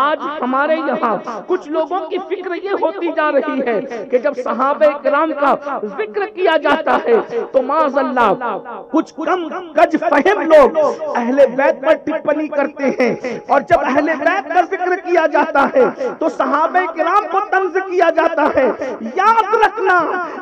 آج ہمارے یہاں کچھ لوگوں کی فکر یہ ہوتی جا رہی ہے کہ جب صحابہ کرام کا ذکر کیا جاتا ہے تو معاذ اللہ کچھ کم کج فہم لوگ اہل بیت پر ٹپنی کرتے ہیں، اور جب اہل بیت کا ذکر کیا جاتا ہے تو صحابہ کرام کو طنز کیا جاتا ہے۔ یاد رکھنا،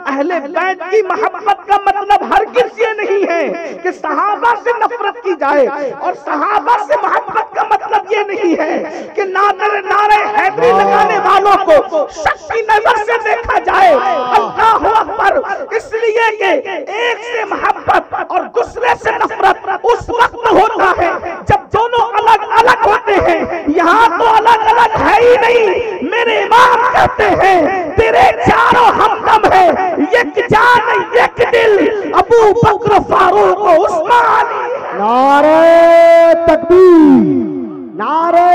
اہل بیت کی محبت کا مطلب ہرگز یہ نہیں ہے کہ صحابہ سے نفرت کی جائے، اور صحابہ سے محبت کا مطلب یہ نہیں ہے کہ نعرہ حیدری لگانے والوں کو شک کی نظر سے دیکھا جائے۔ اللہ اکبر! اس لیے کہ ایک سے محبت اور دوسرے سے نفرت اس وقت ہوتا ہے جب دونوں الگ الگ ہوتے ہیں۔ یہاں تو الگ الگ ہے ہی نہیں، میرے امام کہتے ہیں تیرے چاروں ہمدم ہیں، یک جان یک دل، ابو بکر فاروق و عثمان۔ نعرہ تکبیر، نعرہ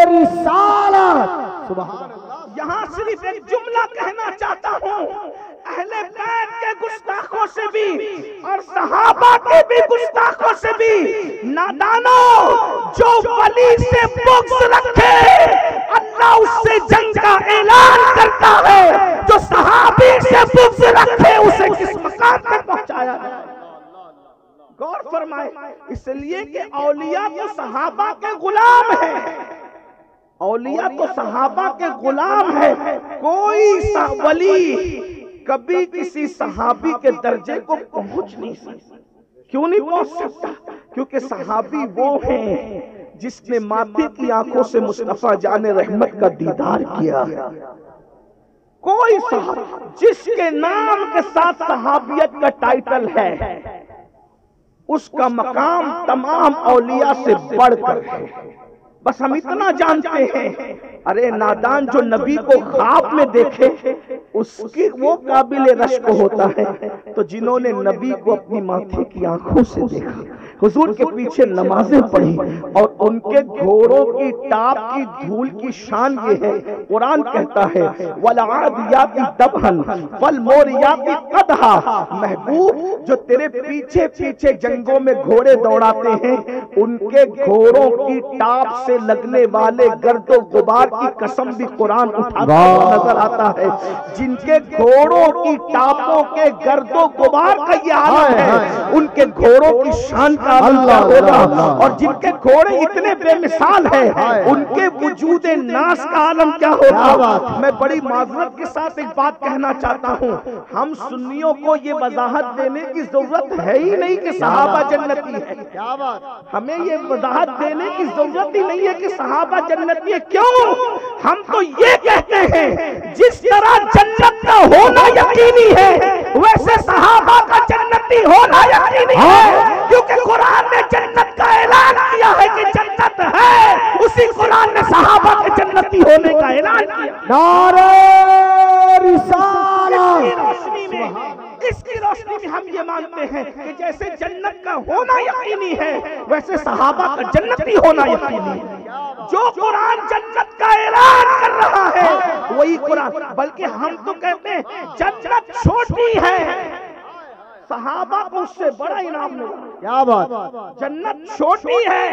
رسالت، سبحان اللہ۔ یہاں صرف ایک جملہ کہنا چاہتا ہوں، اہل بیت کے گستاخوں سے بھی اور صحابہ کے بھی گستاخوں سے بھی نادانوں، جو ولی سے بغض رکھے اللہ اس سے جنگ کا اعلان کرتا ہے، جو صحابی سے بغض رکھے اسے کس مقام تک پہنچایا ہے۔ غور فرمائے، اس لیے کہ اولیاء تو صحابہ کے غلام ہیں، اولیاء تو صحابہ کے غلام ہیں۔ کوئی ولی کبھی کسی صحابی کے درجے کو پہنچ نہیں سکتا۔ کیوں نہیں پہنچ سکتا؟ کیونکہ صحابی وہ ہیں جس نے ماتھے کی آنکھوں سے مصطفیٰ جان رحمت کا دیدار کیا۔ کوئی صحابی جس کے نام کے ساتھ صحابیت کا ٹائٹل ہے، اس کا مقام تمام اولیاء سے بڑھ کر ہے۔ بس ہم اتنا جانتے ہیں، ارے نادان جو نبی کو خواب میں دیکھے اس کی وہ قابل رشک ہوتا ہے، تو جنہوں نے نبی کو اپنی ماتھے کی آنکھوں سے دیکھا، حضور کے پیچھے نمازیں پڑھی، اور ان کے گھوڑوں کی ٹاپ کی دھول کی شان یہ ہے، قرآن کہتا ہے وَالْعَادِيَاتِ ضَبْحًا فَالْمُورِيَاتِ قَدْحًا۔ محبوب جو تیرے پیچھے پیچھے جنگوں میں گھوڑے دوڑاتے ہیں، ان کے گھوڑوں کی ٹاپ سے لگنے والے گرد و غبار کی قسم بھی قرآن اٹھاتا ہوا نظر آتا ہے۔ جن کے گھوڑوں کی ٹاپوں کے گرد و غبار کا یہ عالم ہے، ان کے گھوڑوں کی شان کا اللہ ہوگا، اور جن کے گھوڑے اتنے بے مثال ہیں ان کے وجود ناس کا عالم کیا ہوگا۔ میں بڑی معذرت کے ساتھ ایک بات کہنا چاہتا ہوں، ہم سنیوں کو یہ وضاحت دینے کی ضرورت ہے ہی نہیں کہ صحابہ جنتی ہے، ہمیں یہ وضاحت دینے کی ضرورت ہی نہیں ہے کہ صحابہ جنتی ہے۔ کیوں؟ ہم تو یہ کہتے ہیں جس طرح جنت کا ہونا یقینی ہے ویسے صحابہ کا جنتی ہونا یقینی ہے، کیونکہ قرآن نے جنت کا اعلان کیا ہے کہ جنت ہے، اسی قرآن نے صحابہ کے جنتی ہونے کا اعلان کیا۔ نعرہ رسالت، اس کی روشنی میں ہم یہ مانتے ہیں کہ جیسے جنت کا ہونا یقینی ہے ویسے صحابہ کا جنتی ہونا یقینی ہے۔ جو قرآن جنت کا اعلان کر رہا ہے وہی قرآن، بلکہ ہم تو کہتے ہیں جنت چھوٹی ہے، صحابہ کو اس سے بڑا انعام ملا۔ کیا بات! جنت چھوٹی ہے،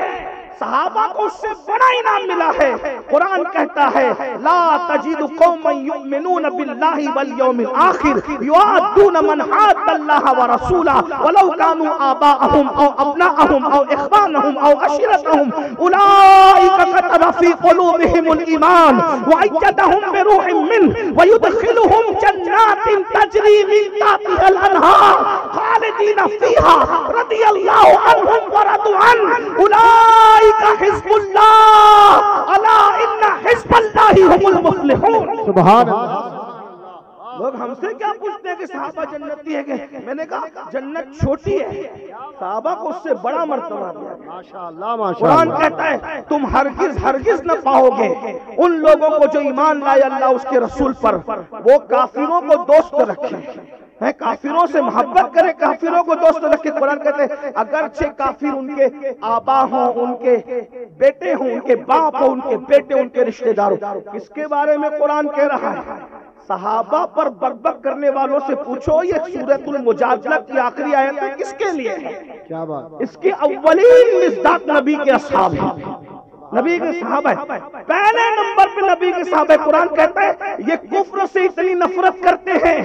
صحابہ کو اس سے بڑا انعام ملا ہے۔ قرآن کہتا ہے لا تجد قوما یؤمنون باللہ والیوم الآخر یوادون من حاد اللہ ورسولہ ولو كانوا آباءهم او ابناءهم او اخوانهم او عشیرتهم اولئک كتب في قلوبهم الایمان وأیدهم بروح منه ويدخلهم جنات تجری من تحتها الانہار خالدین فیہا رضی اللہ عنہم ورضوا عنہ اولئک حزب اللہ الا ان حزب اللہ هم المفلحون۔ سبحان اللہ۔ لوگ ہم سے کیا پوچھتے ہیں کہ صحابہ جنتی ہے کہ میں نے کہا جنت چھوٹی ہے، صحابہ کو اس سے بڑا مرتبہ دیا۔ ماشاءاللہ ماشاءاللہ۔ قرآن کہتا ہے تم ہرگز نہ پاؤ گے ان لوگوں کو جو ایمان لائے اللہ اس کے رسول پر، وہ کافروں کو دوست رکھیں، کافروں سے محبت کرے، کافروں کو دوست رکھے۔ قرآن کہتے ہیں اگرچہ کافر ان کے آبا ہوں، ان کے بیٹے ہوں، ان کے باپ ہوں، ان کے بیٹے، ان کے رشتہ دار ہوں۔ اس کے بارے میں قرآن کہہ رہا ہے صحابہ پر بغض کرنے والوں سے پوچھو یہ سورۃ المجادلہ کی آخری آیت ہے کس کے لیے ہے؟ کیا بات! اس کے اولین مصداق نبی کے اصحاب ہیں۔ نبی کے صحابہ پہلے نمبر پہ نبی کے صحابہ قرآن کہتا ہے یہ کفر سے اتنی نفرت کرتے ہیں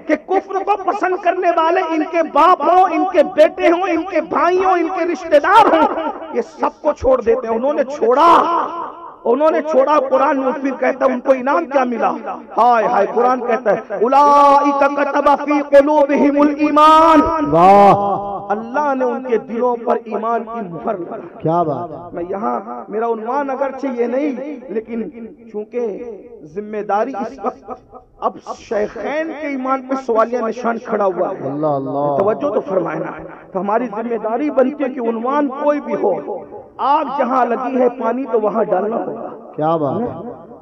کہ کفر کو پسند کرنے والے ان کے باپ ہوں، ان کے بیٹے ہوں، ان کے بھائی ہوں، ان کے رشتہ دار ہوں، یہ سب کو چھوڑ دیتے ہیں۔ انہوں نے چھوڑا قرآن میں پھر کہتا ہے ان کو انعام کیا ملا؟ ہائے ہائے، قرآن کہتا ہے اولئک کتب فی قلوبہم الایمان، اللہ نے ان کے دلوں پر ایمان کی مہر لگائی۔ کیا بات ہے! میں یہاں میرا عنوان اگرچہ یہ نہیں، لیکن چونکہ ذمہ داری اس وقت اب شیخین کے ایمان پہ سوالیہ نشان کھڑا ہوا ہے، اللہ اللہ، توجہ تو فرمائنا، تو ہماری ذمہ داری بنتی ہے کہ عنوان کوئی بھی ہو، آگ جہاں لگی ہے پانی تو وہاں ڈالنا ہوگا، کیا بات ہے!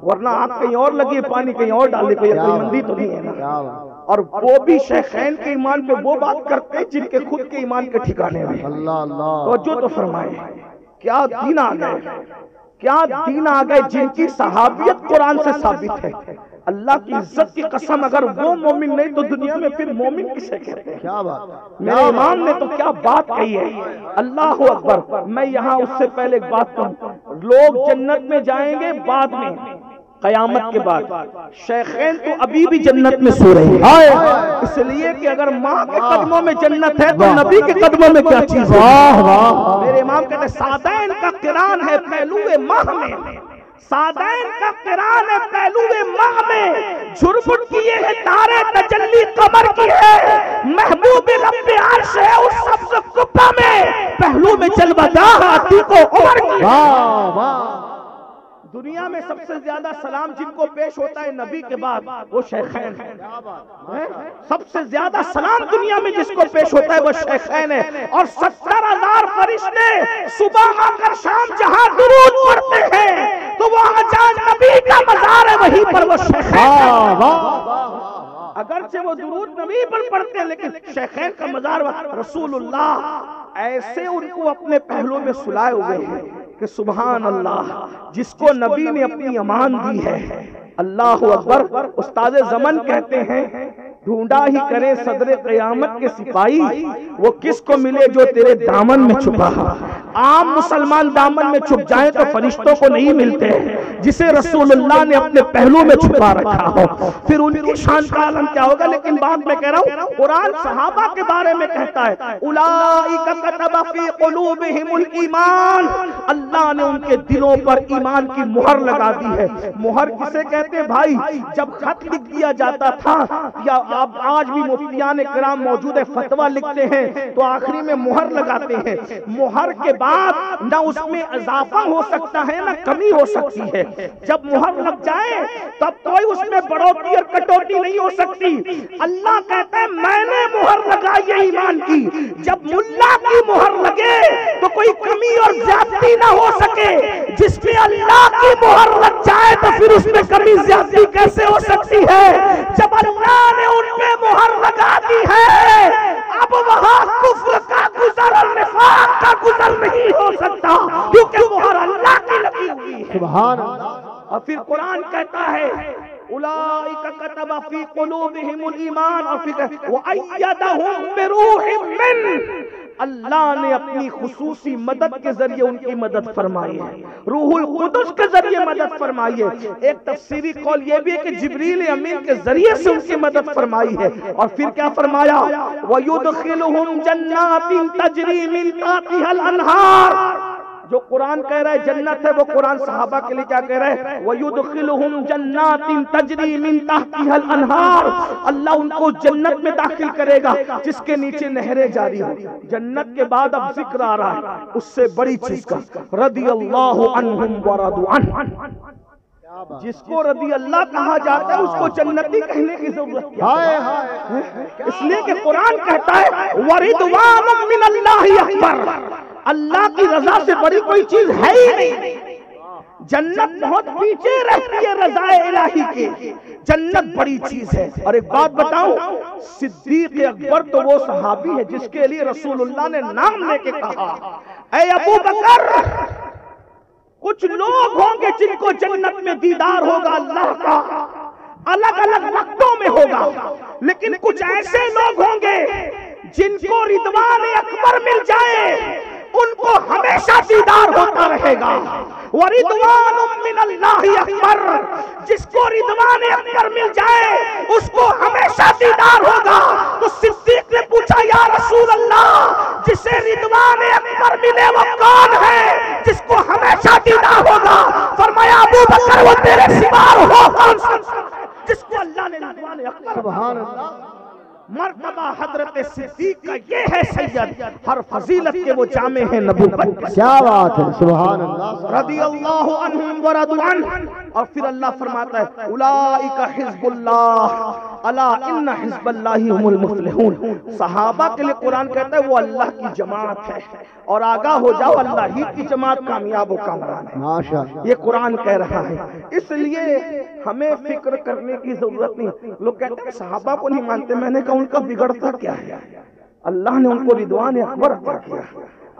ورنہ آگ کہیں اور لگی ہے پانی کہیں اور ڈالنے کوئی عقل مندی تو نہیں ہے نا۔ کیا بات! اور وہ بھی شیخین کے ایمان پہ وہ بات کرتے ہیں جن کے خود کے ایمان کے ٹھکانے میں۔ اللہ اللہ، توجہ تو فرمائے، کیا دین آ گئے، کیا دین آ گئے جن کی صحابیت قرآن سے ثابت ہے۔ اللہ کی عزت کی قسم، اگر وہ مومن نہیں تو دنیا میں پھر مومن کسے کہتے ہیں؟ کیا بات! میرے امام نے تو کیا بات کہی ہے، اللہ اکبر۔ میں یہاں اس سے پہلے ایک بات کہوں، لوگ جنت میں جائیں گے بعد میں، قیامت کے بعد، شیخین تو ابھی بھی جنت میں سو رہے ہیں، اس لیے کہ اگر ماں کے قدموں میں جنت ہے تو نبی کے قدموں میں کیا چیز ہے؟ میرے امام کہتے ہیں سادین کا قران ہے پہلوے ماہ میں، سادین کا قران ہے پہلوے ماہ میں، جھرمٹ کیے ہیں تارے تجلی قمر کی ہے، محبوب رب عرش ہے اس سبز قبہ میں، پہلو میں جلوہ داہ عتیق و عمر کی ہے۔ دنیا میں سب سے زیادہ سلام جن کو پیش ہوتا ہے نبی کے بعد وہ شیخین ہیں، سب سے زیادہ سلام دنیا میں جس کو پیش ہوتا ہے وہ شیخین ہے، اور 70,000 فرشتے صبح آ کر شام جہاں درود پڑھتے ہیں تو وہ جہاں نبی کا مزار ہے وہیں پر وہ شیخین ہے۔ اگرچہ وہ درود نبی پر پڑھتے ہیں لیکن شیخین کا مزار رسول اللہ ایسے ان کو اپنے پہلو میں سلائے ہوئے ہیں کہ سبحان اللہ، جس کو نبی نے اپنی امان دی ہے، اللہ اکبر۔ استاد زمن کہتے ہیں ڈھونڈا ہی کرے صدر قیامت کے سپاہی، وہ کس کو ملے جو تیرے دامن میں چھپا۔ عام مسلمان دامن میں چھپ جائیں تو فرشتوں کو نہیں ملتے، جسے رسول اللہ نے اپنے پہلو میں چھپا رکھا ہو پھر ان کی شان کا عالم کیا ہوگا۔ لیکن بات میں کہہ رہا ہوں قرآن صحابہ کے بارے میں کہتا ہے اولئک کتب فی قلوبہم الایمان، اللہ نے ان کے دلوں پر ایمان کی مہر لگا دی ہے۔ مہر کسے کہتے ہیں بھائی؟ جب خط لکھ دیا جاتا تھا، یا آپ آج بھی مفتیان کرام موجود ہے فتویٰ لکھتے ہیں تو آخری میں مہر لگاتے ہیں، مہر کے بعد نہ اس میں اضافہ ہو سکتا ہے نہ کمی ہو سکتی ہے۔ جب مہر لگ جائے تب کوئی اس میں بڑھوتری اور کٹوتی نہیں ہو سکتی۔ اللہ کہتا ہے میں نے مہر لگائی ہے ایمان کی، جب ملا کی مہر لگے تو کوئی کمی اور زیادتی نہ ہو سکے، جس میں اللہ کی مہر لگ جائے تو پھر اس میں کمی زیادتی کیسے ہو سکتی ہے؟ جب اللہ نے ان پہ مہر لگا دی ہے اب وہاں کفر کا گزر اور نفاق کا گزر نہیں ہو سکتا، کیونکہ مہر اللہ کی لگی ہوئی ہے۔ سبحان اللہ۔ اور پھر قرآن کہتا ہے اولئک کتب فی قلوبہم الایمان، اور پھر وَأَيَّدَهُم بِرُوحٍ مِّنْهُ، اللہ نے اپنی خصوصی مدد کے ذریعے ان کی مدد فرمائی ہے، روح القدس کے ذریعے مدد فرمائی ہے۔ ایک تفسیری قول یہ بھی ہے کہ جبریل امین کے ذریعے سے ان کی مدد فرمائی ہے۔ اور پھر کیا فرمایا؟ وَيُدْخِلُهُمْ جَنَّاتٍ تَجْرِي مِن تَحْتِهَا الْأَنْهَارُ، جو قرآن کہہ رہا ہے جنت ہے وہ قرآن صحابہ کے لیے کیا کہہ رہا ہے؟ وَيُدْخِلُهُمْ جَنَّاتٍ تَجْرِي مِن تَحْتِهَا الْأَنْهَارُ، اللہ ان کو جنت میں داخل کرے گا جس کے نیچے نہریں جاری ہوں۔ جنت کے بعد اب ذکر آ رہا ہے اس سے بڑی چیز کا، رضی اللہ عنہم ورضوا عنہ۔ جس کو رضی اللہ کہا جاتا ہے اس کو جنتی کہنے کی ضرورت کیا ہے؟ اس لیے کہ قرآن کہتا ہے وَرِضْوَانٌ مِّنَ اللَّهِ أَكْبَرُ، اللہ کی رضا سے بڑی کوئی چیز ہے ہی نہیں۔ جنت بہت پیچھے رہتی ہے رضا الہی کے، جنت بڑی چیز ہے۔ اور ایک بات بتاؤں، صدیق اکبر تو وہ صحابی ہے جس کے لیے رسول اللہ نے نام لے کے کہا اے ابو بکر، کچھ لوگ ہوں گے جن کو جنت میں دیدار ہوگا اللہ کا، الگ الگ وقتوں میں ہوگا، لیکن کچھ ایسے لوگ ہوں گے جن کو رضوان اکبر مل جائے ان کو ہمیشہ دیدار ہوتا رہے گا۔ وَرِضْوَانٌ مِّنَ اللَّهِ اکبر، جس کو رضوان اکبر مل جائے اس کو ہمیشہ دیدار ہوگا۔ تو صدیق نے پوچھا یا رسول اللہ جسے رضوان اکبر ملے وہ کون ہے جس کو ہمیشہ دیدار ہوگا؟ فرمایا ابو بکر، وہ تیرے سوا ہو کون سا جس کو اللہ نے رضوان اکبر۔ سبحان اللہ۔ مرتبہ حضرت صدیق کا یہ ہے سید، ہر فضیلت کے وہ جامع ہیں نبوت۔ کیا بات ہے، سبحان اللہ۔ رضی اللہ عنہم ورضوا عنہ، اور پھر اللہ فرماتا ہے اولئک حزب اللہ الا ان حزب اللہ هم المفلحون۔ صحابہ کے لیے قرآن کہتا ہے وہ اللہ کی جماعت ہے، اور آگاہ ہو جاؤ اللہ ہی کی جماعت کامیاب و کامران ہے۔ ماشاءاللہ، یہ قرآن کہہ رہا ہے۔ اس لیے ہمیں فکر کرنے کی ضرورت نہیں۔ لوگ کہتے ہیں صحابہ کو نہیں مانتے، میں نے کہا ان کا بگڑتا کیا ہے؟ اللہ نے ان کو رضوان اکبر عطا کیا۔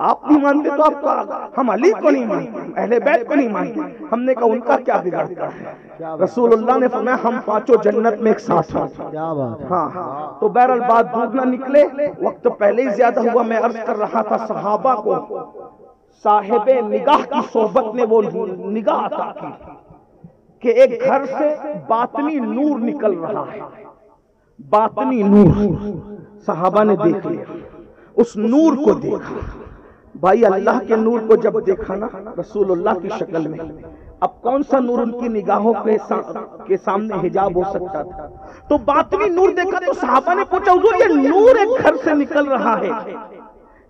آپ نہیں مانتے تو آپ کا، ہم علی کو نہیں مانتے، اہل بیت کو نہیں مانتے، ہم نے کہا ان کا کیا بگڑتا ہے؟ رسول اللہ نے فرمایا ہم پانچوں جنت میں ایک ساتھ ہیں۔ کیا بات ہے۔ ہاں تو بہرحال بات دور نہ نکلے، وقت پہلے ہی زیادہ ہوا۔ میں عرض کر رہا تھا صحابہ کو صاحب نگاہ کی صحبت نے وہ نگاہ عطا کی کہ ایک گھر سے باطنی نور نکل رہا ہے، باطنی نور۔ صحابہ نے دیکھ لیا، اس نور کو دیکھا۔ بھائی اللہ کے نور کو جب دیکھا نا رسول اللہ کی شکل میں، اب کون سا نور ان کی نگاہوں کے سامنے حجاب ہو سکتا تھا؟ تو باطنی نور دیکھا تو صحابہ نے پوچھا حضور یہ نور ایک گھر سے نکل رہا ہے،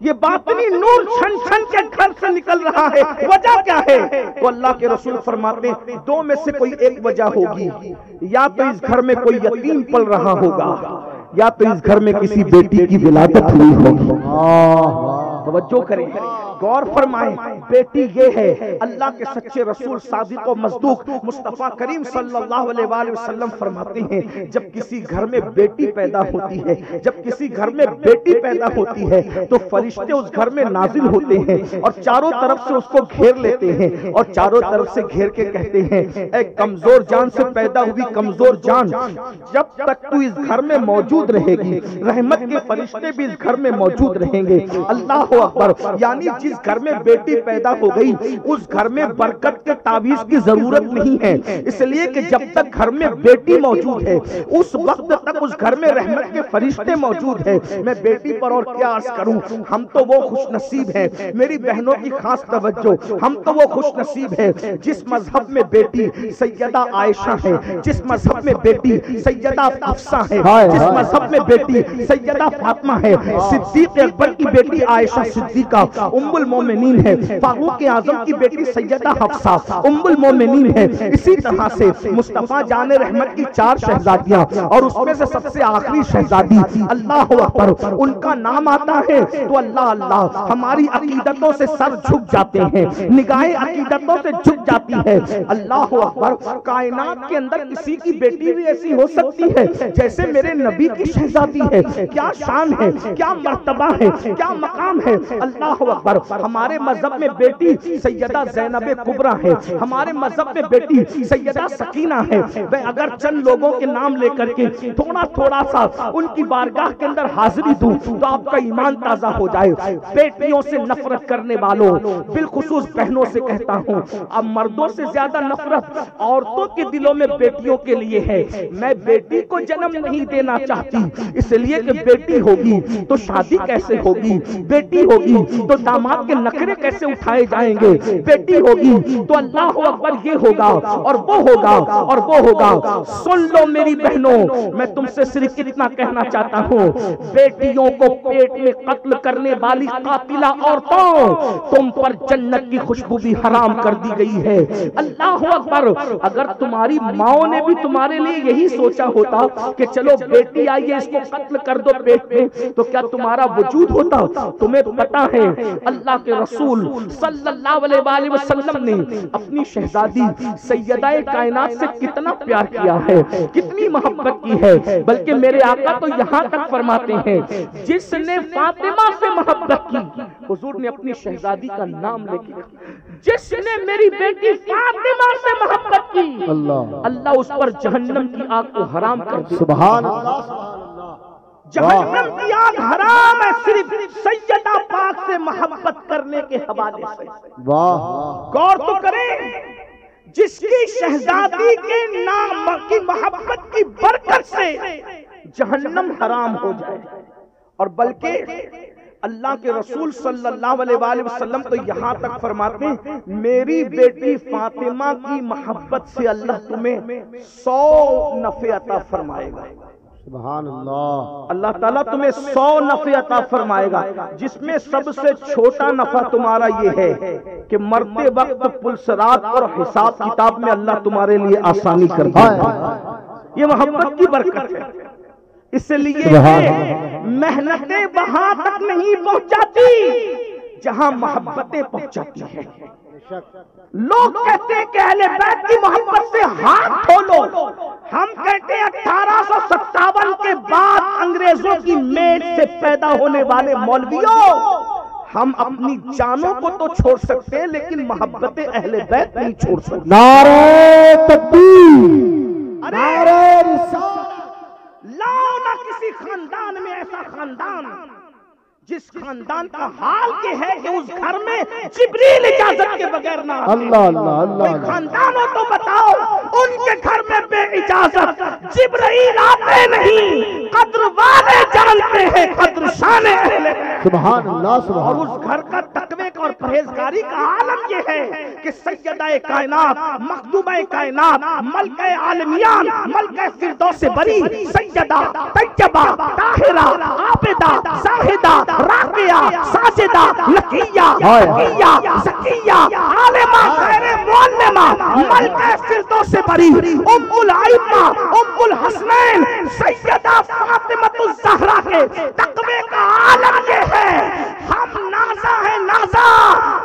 یہ باطنی نور چھن چھن کے گھر سے نکل رہا ہے، وجہ کیا ہے؟ تو اللہ کے رسول فرماتے ہیں دو میں سے کوئی ایک وجہ ہوگی، یا تو اس گھر میں کوئی یتیم پل رہا ہوگا، یا تو اس گھر میں کسی بیٹی کی ولادت ہوئی ہوگی۔ توجہ کریں، غور فرمائیں، بیٹی یہ ہے۔ اللہ کے سچے رسول صادق و مصدوق مصطفیٰ کریم صلی اللہ علیہ وآلہ وسلم فرماتے ہیں جب کسی گھر میں بیٹی پیدا ہوتی ہے، جب کسی گھر میں بیٹی پیدا ہوتی ہے تو فرشتے اس گھر میں نازل ہوتے ہیں اور چاروں طرف سے اس کو گھیر لیتے ہیں، اور چاروں طرف سے گھیر کے کہتے ہیں اے کمزور جان سے پیدا ہوئی کمزور جان، جب تک تو اس گھر میں موجود رہے گی رحمت کے فرشتے بھی اس گھر میں موجود رہیں گے۔ اللہ اکبر، یعنی جس گھر میں بیٹی پیدا ہو گئی اس گھر میں برکت کے تعویذ کی ضرورت نہیں ہے، اس لیے کہ جب تک گھر میں بیٹی موجود ہے اس وقت تک اس گھر میں رحمت کے فرشتے موجود ہیں۔ میں بیٹی پر اور کیا عرض کروں، ہم تو وہ خوش نصیب ہیں، میری بہنوں کی خاص توجہ، ہم تو وہ خوش نصیب ہیں جس مذہب میں بیٹی سیدہ عائشہ ہے، جس مذہب میں بیٹی سیدہ حفصہ ہے، جس مذہب میں بیٹی سیدہ فاطمہ ہے، صدیق اکبر کی بیٹی عائشہ صدیقہ ام المومنین ہے، فاروق اعظم کی بیٹی سیدہ حفصہ ام المومنین ہے۔ اسی طرح سے مصطفیٰ جان رحمت کی 4 شہزادیاں اور اس میں سے سب سے آخری شہزادی اللہ اکبر ان کا نام آتا ہے تو اللہ اللہ ہماری عقیدتوں سے سر جھک جاتے ہیں، نگاہیں عقیدتوں سے جھک جاتی ہے۔ اللہ اکبر، کائنات کے اندر کسی کی بیٹی بھی ایسی ہو سکتی ہے جیسے میرے نبی کی شہزادی ہے، کیا شان ہے، کیا مرتبہ ہے، کیا مقام ہے۔ اللہ اکبر، ہمارے مذہب میں بیٹی سیدہ زینب کبریٰ ہے، ہمارے مذہب میں بیٹی سیدہ سکینہ ہے۔ میں اگر چند لوگوں کے نام لے کر کے تھوڑا سا ان کی بارگاہ کے اندر حاضری دوں تو آپ کا ایمان تازہ ہو جائے۔ بیٹیوں سے نفرت کرنے والوں، بالخصوص بہنوں سے کہتا ہوں، اب مردوں سے زیادہ نفرت عورتوں کے دلوں میں بیٹیوں کے لیے ہے۔ میں بیٹی کو جنم نہیں دینا چاہتی، اس لیے کہ بیٹی ہوگی تو شادی کیسے ہوگی، بیٹی ہوگی تو داماد کے نخرے کیسے اٹھائے جائیں گے، بیٹی ہوگی تو اللہ اکبر یہ ہوگا اور وہ ہوگا اور وہ ہوگا۔ سن لو میری بہنوں، میں تم سے صرف اتنا کہنا چاہتا ہوں، بیٹیوں کو پیٹ میں قتل کرنے والی قاتلہ عورتوں، تم پر جنت کی خوشبو بھی حرام کر دی گئی ہے۔ اللہ اکبر، اگر تمہاری ماؤں نے بھی تمہارے لیے یہی سوچا ہوتا کہ چلو بیٹی آئیے اس کو قتل کر دو پیٹ میں، تو کیا تمہارا وجود ہوتا؟ تمہیں پتا ہے اللہ کے رسول صلی اللہ علیہ وآلہ وسلم نے اپنی شہزادی سیدہ کائنات سے کتنا پیار کیا ہے، کتنی محبت کی ہے، بلکہ میرے آقا تو یہاں تک فرماتے ہیں جس نے فاطمہ سے محبت کی، حضور نے اپنی شہزادی کا نام لے کے، جس نے میری بیٹی فاطمہ سے محبت کی اللہ اس پر جہنم کی آگ کو حرام کر دے۔ سبحان اللہ، جہنم کی آگ حرام ہے صرف سیدہ پاک سے محبت کرنے کے حوالے سے۔ واہ غور تو کریں، جس کی شہزادی کے نام کی محبت کی برکت سے جہنم حرام ہو جائے، اور بلکہ اللہ کے رسول صلی اللہ علیہ وآلہ وسلم تو یہاں تک فرماتے ہیں میری بیٹی فاطمہ کی محبت سے اللہ تمہیں 100 نفع عطا فرمائے گا۔ سبحان اللہ، اللہ تعالیٰ تمہیں 100 نفع عطا فرمائے گا، جس میں سب سے چھوٹا نفع تمہارا یہ ہے کہ مرتے وقت پلسرات اور حساب کتاب میں اللہ تمہارے لیے آسانی کر دے گا۔ یہ محبت کی برکت ہے، اس لیے محنتیں وہاں تک نہیں پہنچاتی جہاں محبتیں پہنچاتی ہیں۔ لوگ کہتے ہیں کہ اہل بیت کی محبت سے ہاتھ کھولو، ہم کہتے ہیں 1857 کے بعد انگریزوں کی میل سے پیدا ہونے والے مولویوں، ہم اپنی جانوں کو تو چھوڑ سکتے ہیں لیکن محبت اہل بیت نہیں چھوڑ سکتے۔ نعرہ تکبیر، نعرہ رسالت۔ لاؤ نہ کسی خاندان میں ایسا خاندان جس خاندان کا حال یہ ہے کہ اس گھر میں جبریل اجازت کے بغیر نہ آتے۔ اللہ اللہ اللہ، کوئی خاندان ہو تو بتاؤ ان کے گھر میں بے اجازت جبرائیل آتے نہیں، قدر والے جانتے ہیں قدر شان اہل بیت۔ سبحان اللہ سبحان اور اس گھر کا تقوی کا اور پرہیزگاری کا عالم یہ ہے کہ سیدہ کائنات، مخدومہ کائنات، ملکہ عالمیان، ملکہ فردوس بری، سیدہ طیبہ طاہرہ عابدہ زاہدہ راقیہ ساجدہ لکیہ تقیہ زکیہ عالمہ غیر معلمہ، ملکہ فردوس بری، ام الائمہ، ام الحسنین، سیدہ فاطمہ الزہرا کے تقوی کا عالم یہ ہے۔ ہم نازا ہے نازا،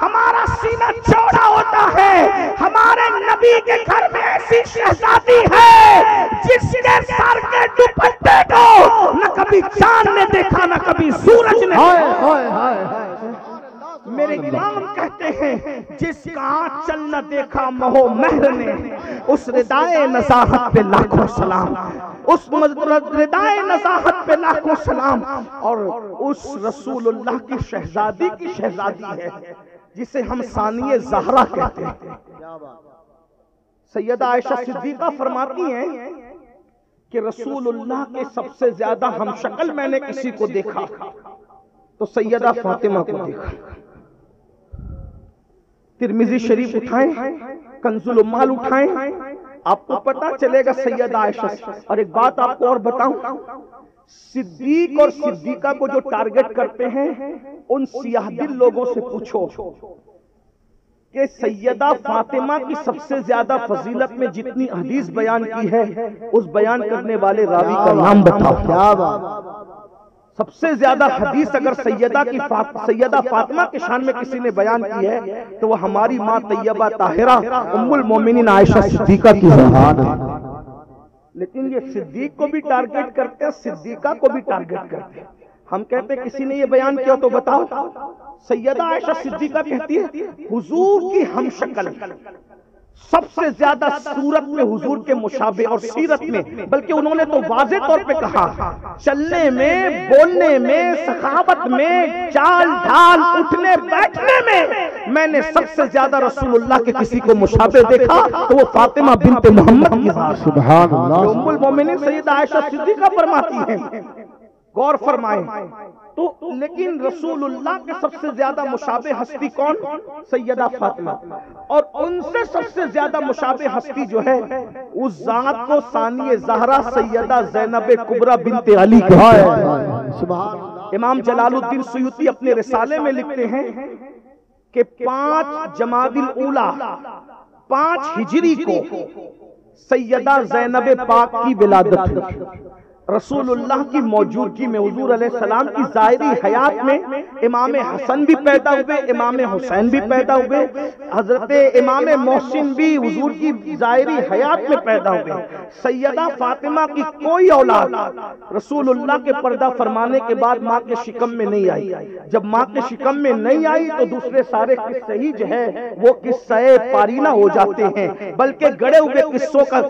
ہمارا سینہ چوڑا ہوتا ہے، ہمارے نبی کے گھر میں ایسی شہزادی ہے جس کے سر کے دوپٹے کو نہ کبھی چاند نے دیکھا نہ کبھی سورج نے۔ میرے امام کہتے ہیں جس کا آنچل نہ دیکھا مہو مہر نے، اس ردائے نزاہت پہ لاکھوں سلام، اس ردائے نزاہت پہ لاکھوں سلام، اور اس رسول اللہ کی شہزادی کی شہزادی ہے جسے ہم ثانیہ زہرا کہتے ہیں۔ سیدہ عائشہ صدیقہ فرماتی ہیں کہ رسول اللہ کے سب سے زیادہ ہم شکل میں نے کسی کو دیکھا تو سیدہ فاطمہ کو دیکھا۔ ترمذی شریف اٹھائیں، کنز الامال اٹھائیں، آپ کو پتا چلے گا سیدہ عائشہ سے۔ اور ایک بات آپ کو اور بتاؤں، صدیق اور صدیقہ کو جو ٹارگٹ کرتے ہیں ان سیاہ دل لوگوں سے پوچھو کہ سیدہ فاطمہ کی سب سے زیادہ فضیلت میں جتنی حدیث بیان کی ہے اس بیان کرنے والے راوی کا نام بتاؤ۔ کیا بات، سب سے زیادہ حدیث اگر سیدہ فاطمہ کے شان میں کسی نے بیان کی ہے تو وہ ہماری ماں طیبہ طاہرہ ام المومنین عائشہ صدیقہ کی ہے۔ لیکن یہ صدیق کو بھی ٹارگٹ کرتے ہیں، صدیقہ کو بھی ٹارگٹ کرتے ہیں۔ ہم کہتے ہیں کسی نے یہ بیان کیا تو بتاؤ۔ سیدہ عائشہ صدیقہ کہتی ہے حضور کی ہم شکل سب سے زیادہ صورت میں حضور کے مشابہ اور سیرت میں، بلکہ انہوں نے تو واضح طور پہ کہا چلنے میں، بولنے میں، سخاوت میں، چال ڈھال، اٹھنے بیٹھنے میں نے سب سے زیادہ رسول اللہ کے کسی کو مشابہ دیکھا تو وہ فاطمہ بنت محمد کی ذات۔ سبحان اللہ، ام المومنین سیدہ عائشہ صدیقہ فرماتی ہیں۔ غور فرمائیں تو لیکن رسول اللہ کے سب سے زیادہ مشابہ ہستی کون؟ سیدہ فاطمہ، اور ان سے سب سے زیادہ مشابہ ہستی جو ہے اس ذات کو ثانیہ زہرا سیدہ زینب کبریٰ بنت علی کہتے ہیں۔ امام جلال الدین سیوطی اپنے رسالے میں لکھتے ہیں کہ 5 جمادی الاولیٰ 5 ہجری کو سیدہ زینب پاک کی ولادت ہوئی۔ رسول اللہ کی موجودگی میں حضور علیہ السلام کی ظاہری حیات میں امام حسن بھی پیدا ہوئے، امام حسین بھی پیدا ہوئے، حضرت امام محسن بھی حضور کی ظاہری حیات میں پیدا ہوئے۔ سیدہ فاطمہ کی کوئی اولاد رسول اللہ کے پردہ فرمانے کے بعد ماں کے شکم میں نہیں آئی۔ جب ماں کے شکم میں نہیں آئی تو دوسرے سارے قصے ہی جو ہے وہ قصہ پارینہ ہو جاتے ہیں، بلکہ گڑے ہوئے قصوں کا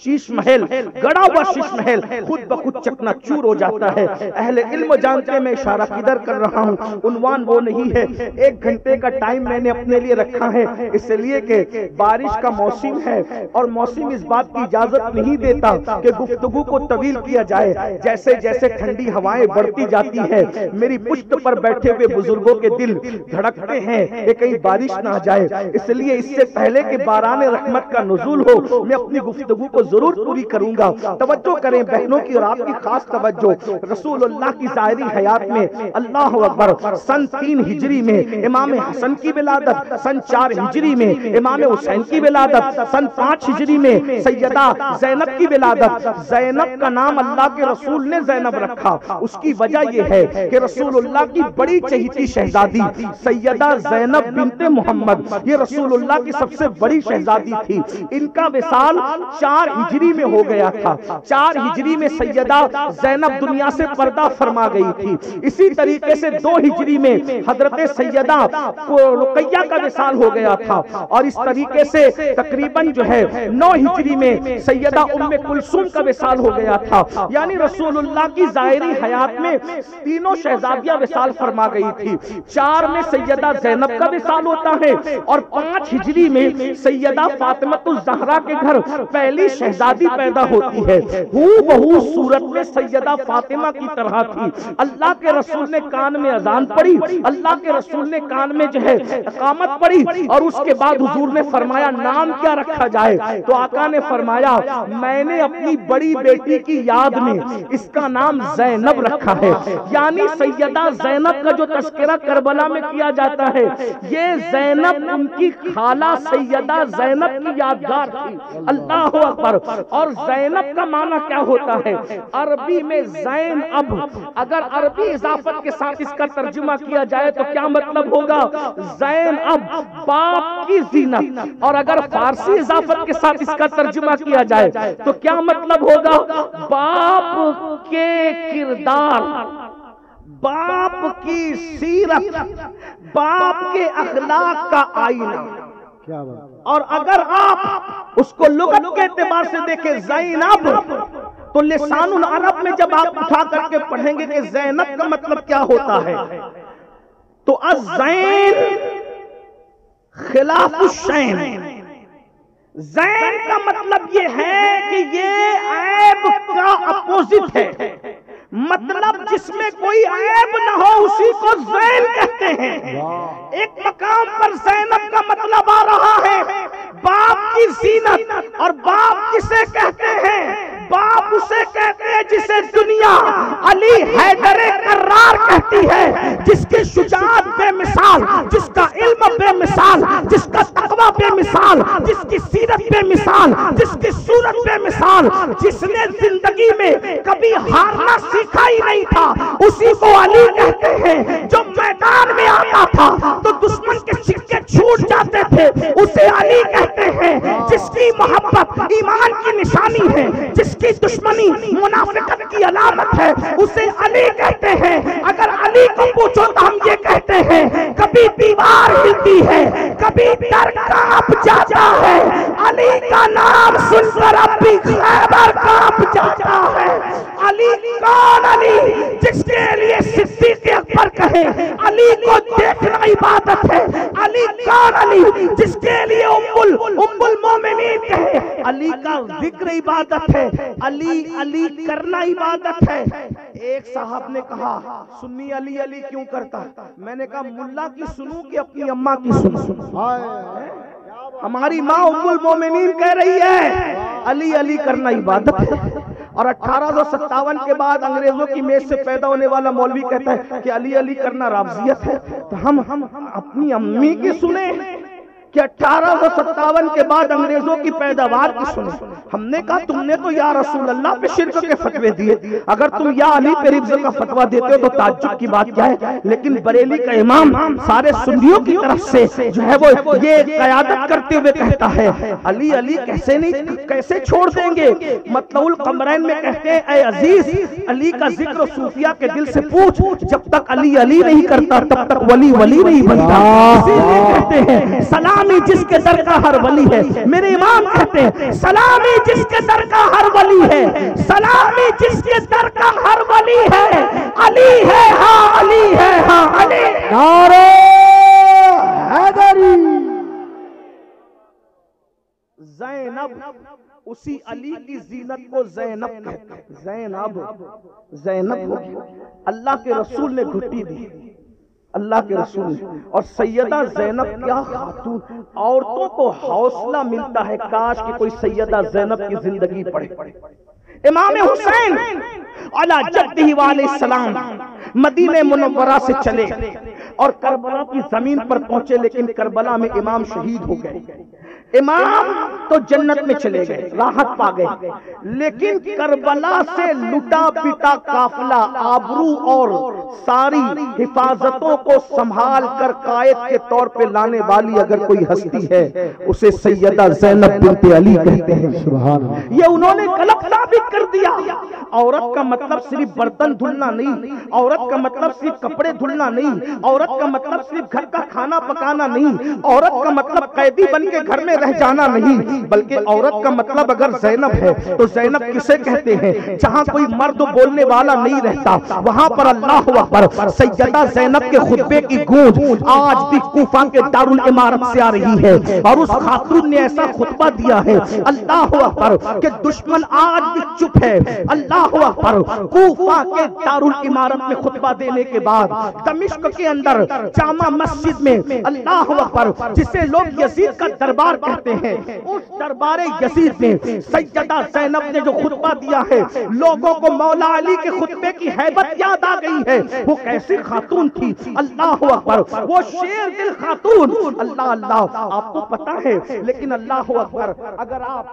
شیش محل گڑا ہوا شیش محل خود بخود چکنا چور ہو جاتا ہے. اہل علم جانتے ہیں میں اشارہ کدھر کر رہا ہوں. عنوان وہ نہیں ہے. 1 گھنٹے کا ٹائم میں نے اپنے لیے رکھا ہے اس لیے کہ بارش کا موسم ہے اور موسم اس بات کی اجازت نہیں دیتا کہ گفتگو کو طویل کیا جائے. جیسے جیسے ٹھنڈی ہوائیں بڑھتی جاتی ہے میری پشت پر بیٹھے ہوئے بزرگوں کے دل دھڑکتے ہیں کہ کہیں بارش نہ آ جائے. اس لیے اس سے پہلے کہ باران رحمت کا نزول ہو میں اپنی گفتگو کو ضرور پوری کروں گا. توجہ کریں بہنوں کی اور آپ کی خاص توجہ. رسول اللہ کی ظاہری حیات میں اللہ اکبر سن 3 ہجری میں امام حسن کی ولادت, سن 4 ہجری میں امام حسین کی ولادت, سن 5 ہجری میں سیدہ زینب کی ولادت. زینب کا نام اللہ کے رسول نے زینب رکھا. اس کی وجہ یہ ہے کہ رسول اللہ کی بڑی چہیتی شہزادی سیدہ زینب بنت محمد یہ رسول اللہ کی سب سے بڑی شہزادی تھی. ان کا وصال 4 ہجری میں ہو گیا تھا. 4 ہجری میں سیدہ زینب دنیا سے پردہ فرما گئی تھی. اسی طریقے سے 2 ہجری میں حضرت سیدہ رقیہ کا وصال ہو گیا تھا اور اس طریقے سے تقریباً جو ہے 9 ہجری میں سیدہ ام کلثوم کا وصال ہو گیا تھا. یعنی رسول اللہ کی ظاہری حیات میں تینوں شہزادیاں وصال فرما گئی تھی. 4 میں سیدہ زینب کا وصال ہوتا ہے اور 5 ہجری میں سیدہ فاطمہ الزہرا کے گھر پہلی شہزادی پیدا ہوتی ہے. بہو صورت میں سیدہ فاطمہ کی طرح تھی. اللہ کے رسول نے کان میں اذان پڑھی, اللہ کے رسول نے کان میں جو ہے اقامت پڑھی اور اس کے بعد حضور نے فرمایا نام کیا رکھا جائے. تو آقا نے فرمایا میں نے اپنی بڑی بیٹی کی یاد میں اس کا نام زینب رکھا ہے. یعنی سیدہ زینب کا جو تذکرہ کربلا میں کیا جاتا ہے یہ زینب ان کی خالہ سیدہ زینب کی یادگار تھی. اللہ اکبر. اور زینب کا معنی کیا ہوتا ہے عربی میں زین اب, اگر عربی اضافت کے ساتھ اس کا ترجمہ کیا جائے تو کیا مطلب ہوگا زین اب باپ کی زینت, اور اگر فارسی اضافت کے ساتھ اس کا ترجمہ کیا جائے تو کیا مطلب ہوگا باپ کے کردار, باپ کی سیرت, باپ کے اخلاق کا آئینہ. اور اگر آپ اس کو لغت کے اعتبار سے دیکھیں زینب تو لسان العرب میں جب آپ اٹھا کر کے پڑھیں گے کہ زینب کا مطلب کیا ہوتا ہے تو الزین خلاف الشین. زین کا مطلب یہ ہے کہ یہ عیب کا اپوزٹ ہے, مطلب جس میں کوئی عیب نہ ہو اسی کو زین کہتے ہیں. ایک مقام پر زینب کا مطلب آ رہا ہے باپ کی زینت, اور باپ کسے کہتے ہیں باپ اسے کہتے ہیں جسے دنیا علی حیدر کرار کہتی ہے, جس کی شجاعت بے مثال, جس کا علم بے مثال, جس کا تقوی بے مثال, جس کی سیرت بے مثال, جس کی صورت بے مثال, جس نے زندگی میں کبھی ہارنا سیکھا ہی نہیں تھا اسی کو علی کہتے ہیں. جو میدان میں آتا تھا تو دشمن کے سکے چھوٹ جاتے تھے اسے علی کہتے ہیں. جس کی محبت ایمان کی نشانی ہے, جس کی دشمنی منافقت کی علامت ہے اسے علی کہتے ہیں. اگر علی کو پوچھو تو ہم یہ کہتے ہیں کبھی دیوار ہلتی ہے کبھی در کانپ جاتا ہے, علی کا نام سن کر اب بھی خیبر کانپ جاتا ہے. علی کون علی جس کے لیے صدیق اکبر کہے علی کو دیکھنا عبادت ہے. علی کون علی جس کے لیے ام المومنین کہے علی کا ذکر عبادت ہے, علی علی کرنا عبادت ہے. ایک صاحب نے کہا سنی علی علی کیوں کرتا, میں نے کہا ملا کی سنوں کہ اپنی اماں کی سنوں. ہماری ماں ام المومنین کہہ رہی ہے علی علی کرنا عبادت ہے. اور 1857 کے بعد انگریزوں کی میز سے پیدا ہونے والا مولوی کہتا ہے کہ علی علی کرنا رافضیت ہے. تو ہم اپنی امی کی سنیں کہ 1857 کے بعد انگریزوں کی پیداوار کی سنیں. ہم نے کہا تم نے تو یا رسول اللہ پہ شرک کے فتوے دیے, اگر تم یا علی پہ رفض کا فتویٰ دیتے ہو تو تعجب کی بات کیا ہے. لیکن بریلی کا امام سارے سنیوں کی طرف سے جو ہے وہ یہ قیادت کرتے ہوئے کہتا ہے علی علی کیسے چھوڑ دیں گے. مطلع القمرین میں کہتے ہیں اے عزیز علی کا ذکر صوفیہ کے دل سے پوچھ, جب تک علی علی نہیں کرتا تب تک ولی ولی نہیں بنتا. اسی لیے کہتے ہیں سلام سلامی جس کے در کا ہر ولی ہے. میرے امام کہتے ہیں سلامی جس کے در کا ہر ولی ہے, سلامی جس کے در کا ہر ولی ہے, علی ہے ہاں علی ہے ہاں علی. نعرہ حیدری. زینب اسی علی کی زینت کو زینب کہتے ہیں. زینب زینب اللہ کے رسول نے گھٹی دی, اللہ کے رسول نے. اور سیدہ زینب کیا خاتون, عورتوں کو حوصلہ ملتا ہے کاش کہ کوئی سیدہ زینب کی زندگی پڑھے. امام حسین علی جدہ علیہ السلام مدینہ منورہ سے چلے اور کربلا کی زمین پر پہنچے, لیکن کربلا میں امام شہید ہو گئے. امام تو جنت میں چلے گئے, راحت پا گئے, لیکن کربلا سے لٹا پٹا قافلہ آبرو اور ساری حفاظتوں کو سنبھال کر قائد کے طور پہ لانے والی اگر کوئی ہستی ہے اسے سیدہ زینب بنت علی کہتے ہیں. سبحان اللہ. یہ انہوں نے غلط ثابت کر دیا. عورت کا مطلب صرف برتن دھلنا نہیں, عورت کا مطلب صرف کپڑے دھلنا نہیں, عورت کا مطلب صرف گھر کا کھانا پکانا نہیں, عورت کا مطلب قیدی بن کے گھر میں رہ جانا نہیں, بلکہ عورت کا مطلب اگر زینب ہے تو زینب کسے کہتے ہیں؟ جہاں کوئی مرد بولنے والا نہیں رہتا وہاں پر اللہ اکبر سیدہ زینب کے خطبے کی گونج آج بھی کوفہ کے دارالعمارت سے آ رہی ہے. اور اس خاتون نے ایسا خطبہ دیا ہے اللہ اکبر کہ دشمن آج بھی چپ ہے. اللہ اکبر کوفہ کے دارالعمارت میں خطبہ دینے کے بعد دمشق کے اندر جامع مسجد میں اللہ اکبر جسے لوگ یزید کا دربار کہتے ہیں, اس دربار یزید میں سیدہ زینب نے جو خطبہ دیا ہے لوگوں کو مولا علی کے خطبے کی ہیبت یاد آ گئی ہے. وہ کیسی خاتون تھی اللہ اکبر, وہ شیر دل خاتون. اللہ اللہ آپ کو پتا ہے, لیکن اللہ اکبر اگر آپ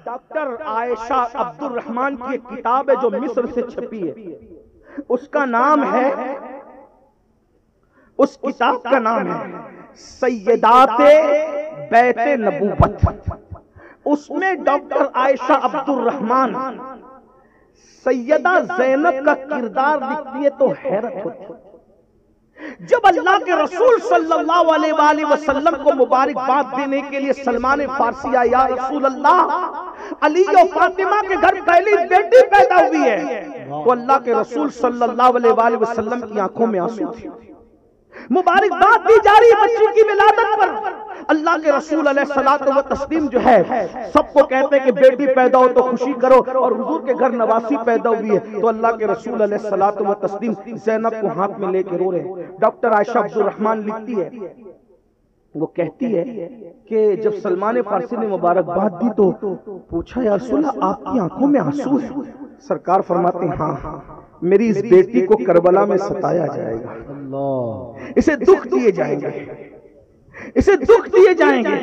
ڈاکٹر عائشہ عبد الرحمن کی ایک کتاب ہے جو مصر سے چھپی ہے, اس کا نام ہے, اس کتاب کا نام ہے سیدات بیت نبوت. اس میں ڈاکٹر عائشہ عبد الرحمن سیدہ زینب کا کردار لکھتی ہے تو حیرت ہوتی ہے. جب اللہ کے رسول صلی اللہ علیہ وآلہ وسلم کو مبارکباد دینے کے لیے سلمان فارسی آیا, یا رسول اللہ علی و فاطمہ کے گھر پہلی بیٹی پیدا ہوئی ہے, تو اللہ کے رسول صلی اللہ علیہ وآلہ وسلم کی آنکھوں میں آنسو تھے. مبارکباد دی جا رہی بچی کی ولادت پر. اللہ کے رسول علیہ الصلوۃ والتسلیم جو ہے سب کو کہتے ہیں کہ بیٹی پیدا ہو تو خوشی کرو, اور حضور کے گھر نواسی پیدا ہوئی ہے تو اللہ کے رسول علیہ الصلوۃ والتسلیم زینب کو ہاتھ میں لے کے رو رہے ہیں. ڈاکٹر عائشہ عبد الرحمن لکھتی ہے, وہ کہتی ہے کہ جب سلمان فارسی نے مبارکباد دی تو پوچھا یا رسول اللہ آپ کی آنکھوں میں آنسو ہے؟ سرکار فرماتے ہیں ہاں میری اس بیٹی کو کربلا میں ستایا جائے گا, اسے دکھ دیے جائیں گے, اسے دکھ دیے جائیں گے.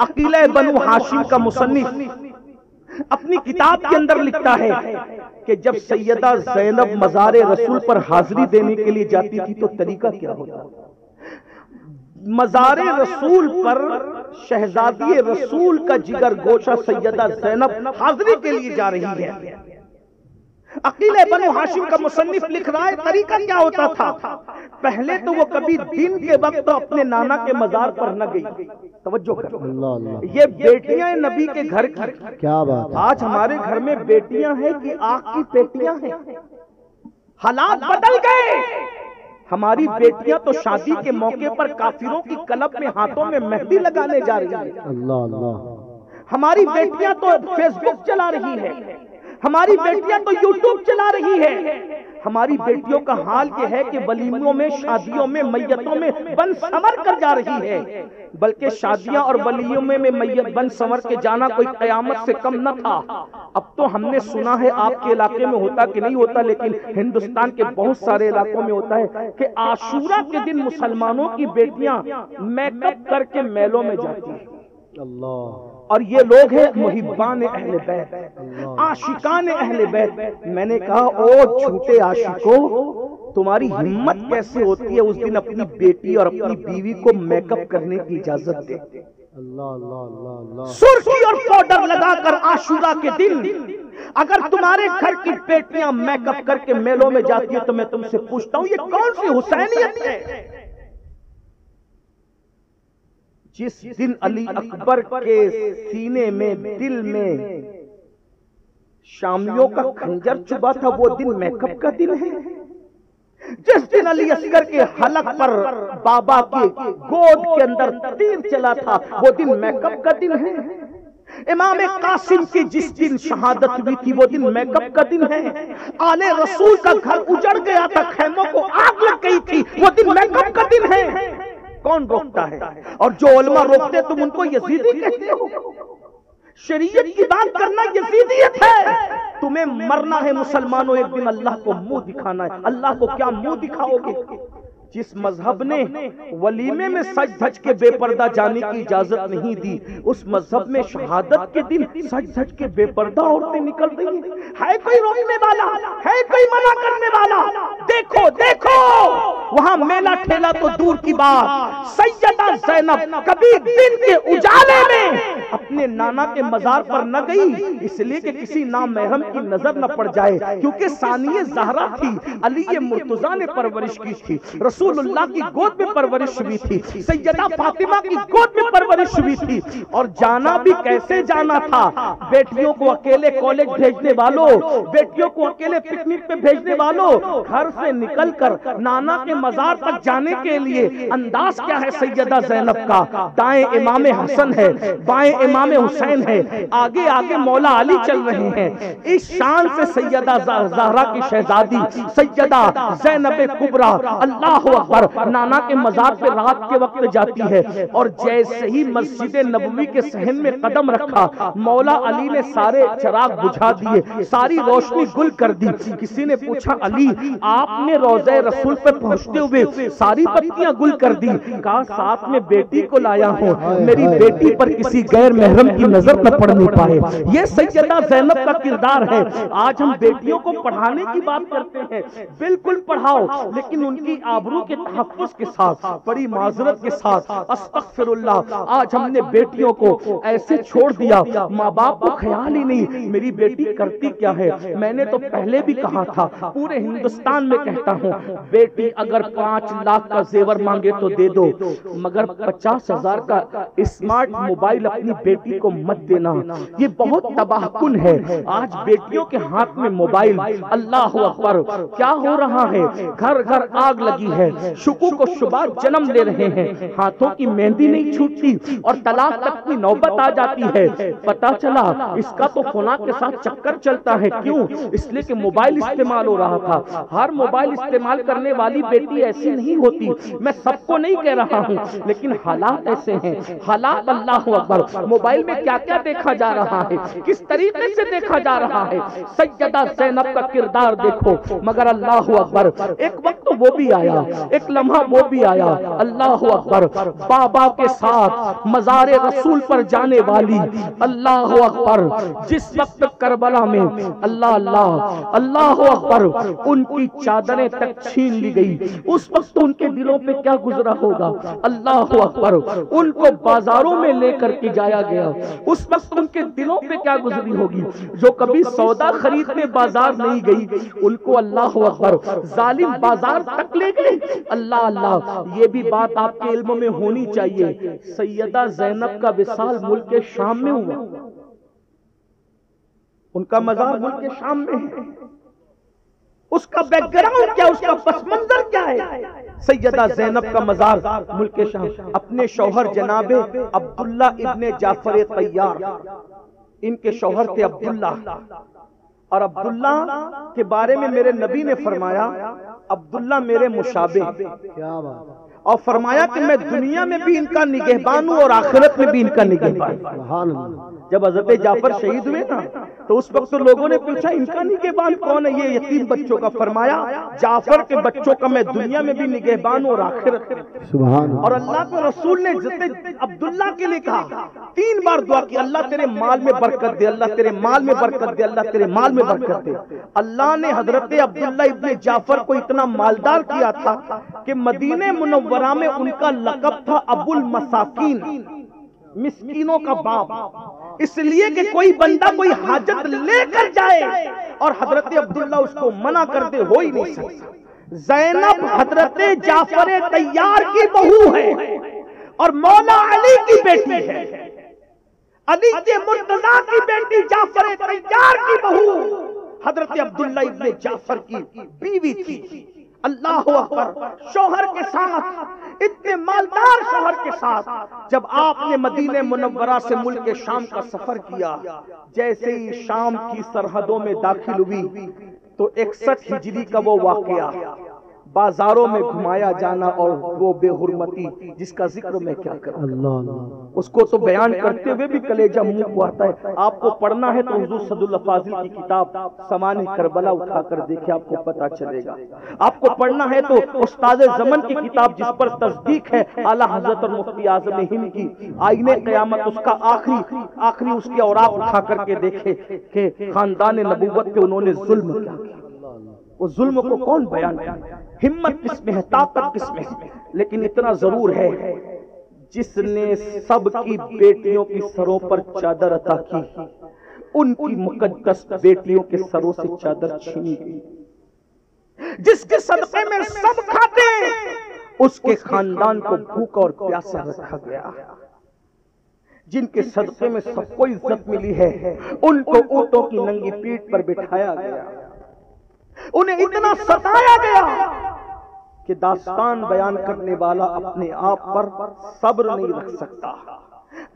عقیلہ بنو ہاشم کا مصنف اپنی کتاب کے اندر لکھتا ہے کہ جب سیدہ زینب مزار رسول پر حاضری دینے کے لیے جاتی تھی تو طریقہ کیا ہوتا؟ مزار رسول پر شہزادی رسول کا جگر گوشہ سیدہ زینب حاضری کے لیے جا رہی ہے. عقیلہ بنو ہاشم کا مصنف لکھ رہا ہے طریقہ کیا ہوتا تھا. پہلے تو وہ کبھی دن کے وقت اپنے نانا کے مزار پر نہ گئی. توجہ کرو, یہ بیٹیاں نبی کے گھر کی. کیا بات. آج ہمارے گھر میں بیٹیاں ہیں کہ آگ کی پیٹیاں ہیں. حالات بدل گئے. ہماری بیٹیاں تو شادی کے موقع پر کافروں کی کلب میں ہاتھوں میں مہندی لگانے جا رہی ہیں. اللہ اللہ. ہماری بیٹیاں تو فیس بک چلا رہی ہیں, ہماری بیٹیاں تو یوٹیوب چلا رہی ہے. ہماری بیٹیوں کا حال یہ ہے کہ ولیموں میں, شادیوں میں, میتوں میں بن سنور کر جا رہی ہے. بلکہ شادیاں اور ولیوں میں میت بن سنور کے جانا کوئی قیامت سے کم نہ تھا. اب تو ہم نے سنا ہے آپ کے علاقے میں ہوتا کہ نہیں ہوتا, لیکن ہندوستان کے بہت سارے علاقوں میں ہوتا ہے کہ عاشورہ کے دن مسلمانوں کی بیٹیاں میک اپ کر کے میلوں میں جاتی ہیں. اللہ. اور یہ لوگ ہیں محبان اہل بیت, عاشقان اہل بیت. میں نے کہا او جھوٹے عاشقوں, تمہاری ہمت کیسے ہوتی ہے اس دن اپنی بیٹی اور اپنی بیوی کو میک اپ کرنے کی اجازت دے؟ اللہ اللہ اللہ اللہ. سرخی اور پاؤڈر لگا کر عاشورہ کے دن اگر تمہارے گھر کی بیٹیاں میک اپ کر کے میلوں میں جاتی ہیں تو میں تم سے پوچھتا ہوں یہ کون سی حسینیت ہے؟ جس دن علی اکبر کے سینے میں دل میں شامیوں کا خنجر چبھا تھا وہ دن میک اپ کا دن ہے. جس دن علی اصغر کے حلق پر بابا کی گود کے اندر تیر چلا تھا وہ دن میک اپ کا دن ہے. امام قاسم کی جس دن شہادت ہوئی تھی وہ دن میک اپ کا دن ہے. آل رسول کا گھر اجڑ گیا تھا, خیموں کو آگ لگ گئی تھی, وہ دن میک اپ کا دن ہے. کون روکتا ہے؟ اور جو علماء روکتے تم ان کو یزیدی کہتے ہو. شریعت کی بات کرنا یزیدیت ہے. تمہیں مرنا ہے مسلمانوں, ایک دن اللہ کو منہ دکھانا ہے. اللہ کو کیا منہ دکھاؤ گے؟ جس مذہب نے ولیمے میں سج دھج کے بے پردہ جانے کی اجازت نہیں دی, اس مذہب میں شہادت کے دن سج دھج کے بے پردہ عورتیں نکل رہی ہیں. ہے کوئی روکنے والا؟ ہے کوئی منع کرنے والا؟ دیکھو دیکھو, وہاں میلہ ٹھیلا تو دور کی بات, سیدہ زینب کبھی دن کے اجالے میں اپنے نانا کے مزار پر نہ گئی, اس لیے کہ کسی نامحرم کی نظر نہ پڑ جائے, کیونکہ ثانیہ زہرا تھی, علی مرتضیٰ نے پرورش کی تھی, رسول اللہ کی گود میں پرورش ہوئی تھی, سیدہ فاطمہ کی گود میں پرورش ہوئی تھی. اور جانا بھی کیسے جانا تھا؟ بیٹیوں کو اکیلے کالج بھیجنے والوں, بیٹیوں کو اکیلے پکنک پہ بھیجنے والوں, گھر سے نکل کر نانا کے مزار تک جانے کے لیے انداز کیا ہے سیدہ زینب کا؟ دائیں امام حسن ہے, بائیں امام حسین ہے, آگے آگے مولا علی چل رہے ہیں. اس شان سے سیدہ زہرا کی شہزادی سیدہ زینب کبریٰ اللہ اکبر نانا کے مزار پہ رات کے وقت جاتی ہے, اور جیسے ہی مسجد نبوی کے صحن میں قدم رکھا, مولا علی نے سارے چراغ بجھا دیے, ساری روشنی گل کر دی. کسی نے پوچھا علی آپ نے روضہ رسول پہ پہنچتے ہوئے ساری بتیاں گل کر دی. کہا ساتھ میں بیٹی کو لایا ہوں, میری بیٹی پر کسی غیر محرم کی نظر نہ پڑنے پائے. یہ سیدہ زینب کا کردار ہے. آج ہم بیٹیوں کو پڑھانے کی بات کرتے ہیں, بالکل پڑھاؤ, لیکن ان کی آبرو کے تحفظ کے ساتھ, بڑی معذرت کے ساتھ. استغفر اللہ, آج ہم نے بیٹیوں کو ایسے چھوڑ دیا, ماں باپ کو خیال ہی نہیں میری بیٹی کرتی کیا ہے. میں نے تو پہلے بھی کہا تھا, پورے ہندوستان میں کہتا ہوں, بیٹی اگر 5 لاکھ کا زیور مانگے تو دے دو, مگر 50,000 کا اسمارٹ موبائل اپنی بیٹی کو مت دینا. یہ بہت تباہ کن ہے. آج بیٹیوں کے ہاتھ میں موبائل, اللہ اکبر, کیا ہو رہا ہے؟ گھر گھر آگ لگی ہے, شکوک و شبہات جنم لے رہے ہیں, ہاتھوں کی مہندی نہیں چھوٹتی اور طلاق تک کی نوبت آ جاتی ہے. پتا چلا اس کا تو فلاں کے ساتھ چکر چلتا ہے. کیوں؟ اس لیے کہ موبائل استعمال ہو رہا تھا. ہر موبائل استعمال کرنے والی بیٹی ایسی نہیں ہوتی, میں سب کو نہیں کہہ رہا ہوں, لیکن حالات ایسے ہیں. حالات اللہ اکبر, موبائل میں کیا کیا دیکھا جا رہا ہے, کس طریقے سے دیکھا جا رہا ہے. سیدہ زینب کا کردار دیکھو. مگر اللہ اکبر, ایک وقت وہ بھی آیا, ایک لمحہ وہ بھی آیا, اللہ اکبر, بابا کے ساتھ مزار رسول پر جانے والی, اللہ اکبر, جس وقت کربلا میں اللہ اللہ اللہ اکبر ان کی چادریں تک چھین لی گئی, اس وقت ان کے دلوں پہ کیا گزرا ہوگا. اللہ اکبر, ان کو بازاروں میں لے کر کے جایا گیا, اس وقت ان کے دلوں پہ کیا گزری ہوگی. جو کبھی سودا خریدنے بازار نہیں گئی, ان کو اللہ اکبر ظالم بازار تک لے گئے. اللہ اللہ, یہ بھی بات آپ کے علم میں ہونی چاہیے. سیدہ زینب کا وصال ملک شام میں ہوا, ان کا مزار ملک شام میں ہے. اس کا بیک گراؤنڈ کیا, اس کا پس منظر کیا ہے؟ سیدہ زینب کا مزار ملک شام, اپنے شوہر جناب عبداللہ ابن جعفر طیار, ان کے شوہر تھے عبداللہ, اور عبداللہ کے بارے میں میرے نبی نے فرمایا عبداللہ میرے مشابہ, کیا بات, اور فرمایا کہ میں دنیا میں بھی ان کا نگہبان ہوں اور آخرت میں بھی ان کا نگہبان. سبحان اللہ. جب حضرت جعفر شہید ہوئے نا تو اس وقت لوگوں نے پوچھا ان کا نگہبان کون ہے؟ یہ یتیم بچوں کا. فرمایا جعفر کے بچوں کا میں دنیا میں بھی نگہبان ہوں اور آخرت میں. سبحان اور اللہ کے رسول نے عبداللہ کے لیے کہا, 3 بار دعا کی, اللہ تیرے مال میں برکت دے, اللہ تیرے مال میں برکت دے, اللہ تیرے مال میں برکت دے. اللہ نے حضرت عبداللہ ابن جعفر کو اتنا مالدار کیا تھا کہ مدینہ منورہ میں ان کا لقب تھا ابو المساکین, مسکینوں کا باپ. اس لیے کہ کوئی بندہ کوئی حاجت لے کر جائے اور حضرت عبداللہ اس کو منع کر دے, ہو ہی نہیں سکتا. زینب حضرت جعفر طیار کی بہو ہے, اور مولا علی کی بیٹی ہے، علی کے مرتضیٰ کی بیٹی، جعفر طیار کی بہو حضرت عبداللہ ابن جعفر کی بیوی تھی۔ اللہ اکبر، شوہر کے ساتھ، اتنے مالدار شوہر کے ساتھ جب آپ نے مدینہ منورہ سے ملک شام کا سفر کیا، جیسے ہی شام کی سرحدوں میں داخل ہوئی تو 61 ہجری کا وہ واقعہ، بازاروں میں گھمایا جانا اور وہ بے حرمتی جس کا ذکر میں کیا کروں، اللہ اس کو تو بیان کرتے ہوئے بھی کلیجہ منہ کو آتا ہے۔ آپ کو پڑھنا ہے تو حضور صد اللہ فاضل کی کتاب سمان کربلا اٹھا کر دیکھیں، آپ کو پتہ چلے گا۔ آپ کو پڑھنا ہے تو استاد زمن کی کتاب جس پر تصدیق ہے اعلیٰ حضرت اور مفتی اعظم ہند کی آئین قیامت، اس کا آخری اس کے اوراق اٹھا کر کے دیکھے کہ خاندان نبوت پہ انہوں نے ظلم کیا کیا۔ وہ ظلم کو کون بیان کرے؟ ہمت کس میں ہے، طاقت کس میں ہے؟ لیکن اتنا ضرور ہے، جس نے سب کی بیٹیوں کی سروں پر چادر عطا کی، ان کی مقدس بیٹیوں کے سروں سے چادر چھینی گئی۔ جس کے صدقے میں سب کھاتے ہیں، اس کے خاندان کو بھوکا اور پیاسا رکھا گیا۔ جن کے صدقے میں سب کو عزت ملی ہے، ان کو اونٹوں کی ننگی پیٹھ پر بٹھایا گیا، انہیں اتنا ستایا گیا کہ داستان بیان کرنے والا اپنے آپ پر صبر نہیں رکھ سکتا۔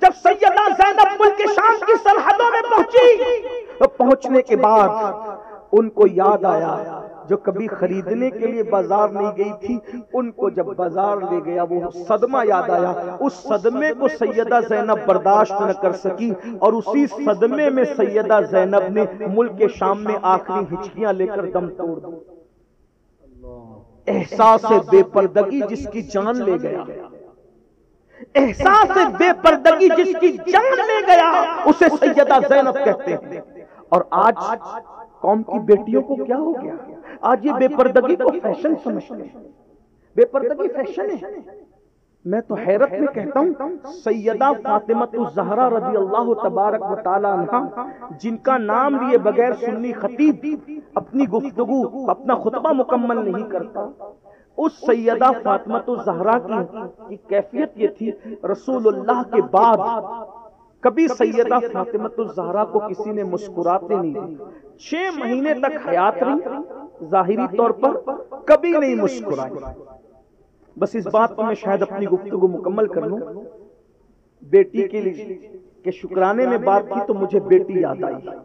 جب سیدہ زینب ملک شام کی سرحدوں میں پہنچی تو پہنچنے کے بعد ان کو یاد آیا، جو کبھی خریدنے کے لیے بازار نہیں گئی تھی، ان کو جب بازار لے گیا وہ صدمہ یاد آیا۔ اس صدمے کو سیدہ زینب برداشت نہ کر سکی اور اسی صدمے میں سیدہ زینب نے ملک شام میں آخری ہچکیاں لے کر دم توڑ دی۔ احساس بے پردگی جس کی جان لے گیا، احساس بے پردگی جس کی جان لے گیا، اسے سیدہ زینب کہتے ہیں۔ اور آج قوم کی بیٹیوں کو کیا ہو گیا؟ آج یہ بے پردگی کو فیشن سمجھتے ہیں، بے پردگی فیشن ہے۔ میں تو حیرت میں کہتا ہوں، سیدہ فاطمہ الزہرا رضی اللہ تبارک و تعالی عنہا، جن کا نام لیے بغیر سنی خطیب اپنی گفتگو، اپنا خطبہ مکمل نہیں کرتا، اس سیدہ فاطمہ الزہرا کی کیفیت یہ تھی، رسول اللہ کے بعد کبھی سیدہ فاطمہ الزہرا کو کسی نے مسکراتے نہیں دی۔ 6 مہینے تک حیات رہی، ظاہری طور پر کبھی نہیں مسکرائی۔ بس اس بات پر میں شاید اپنی گفتگو مکمل کر لوں، بیٹی کے لیے کہ شکرانے میں بات کی تو مجھے بیٹی یاد آئی،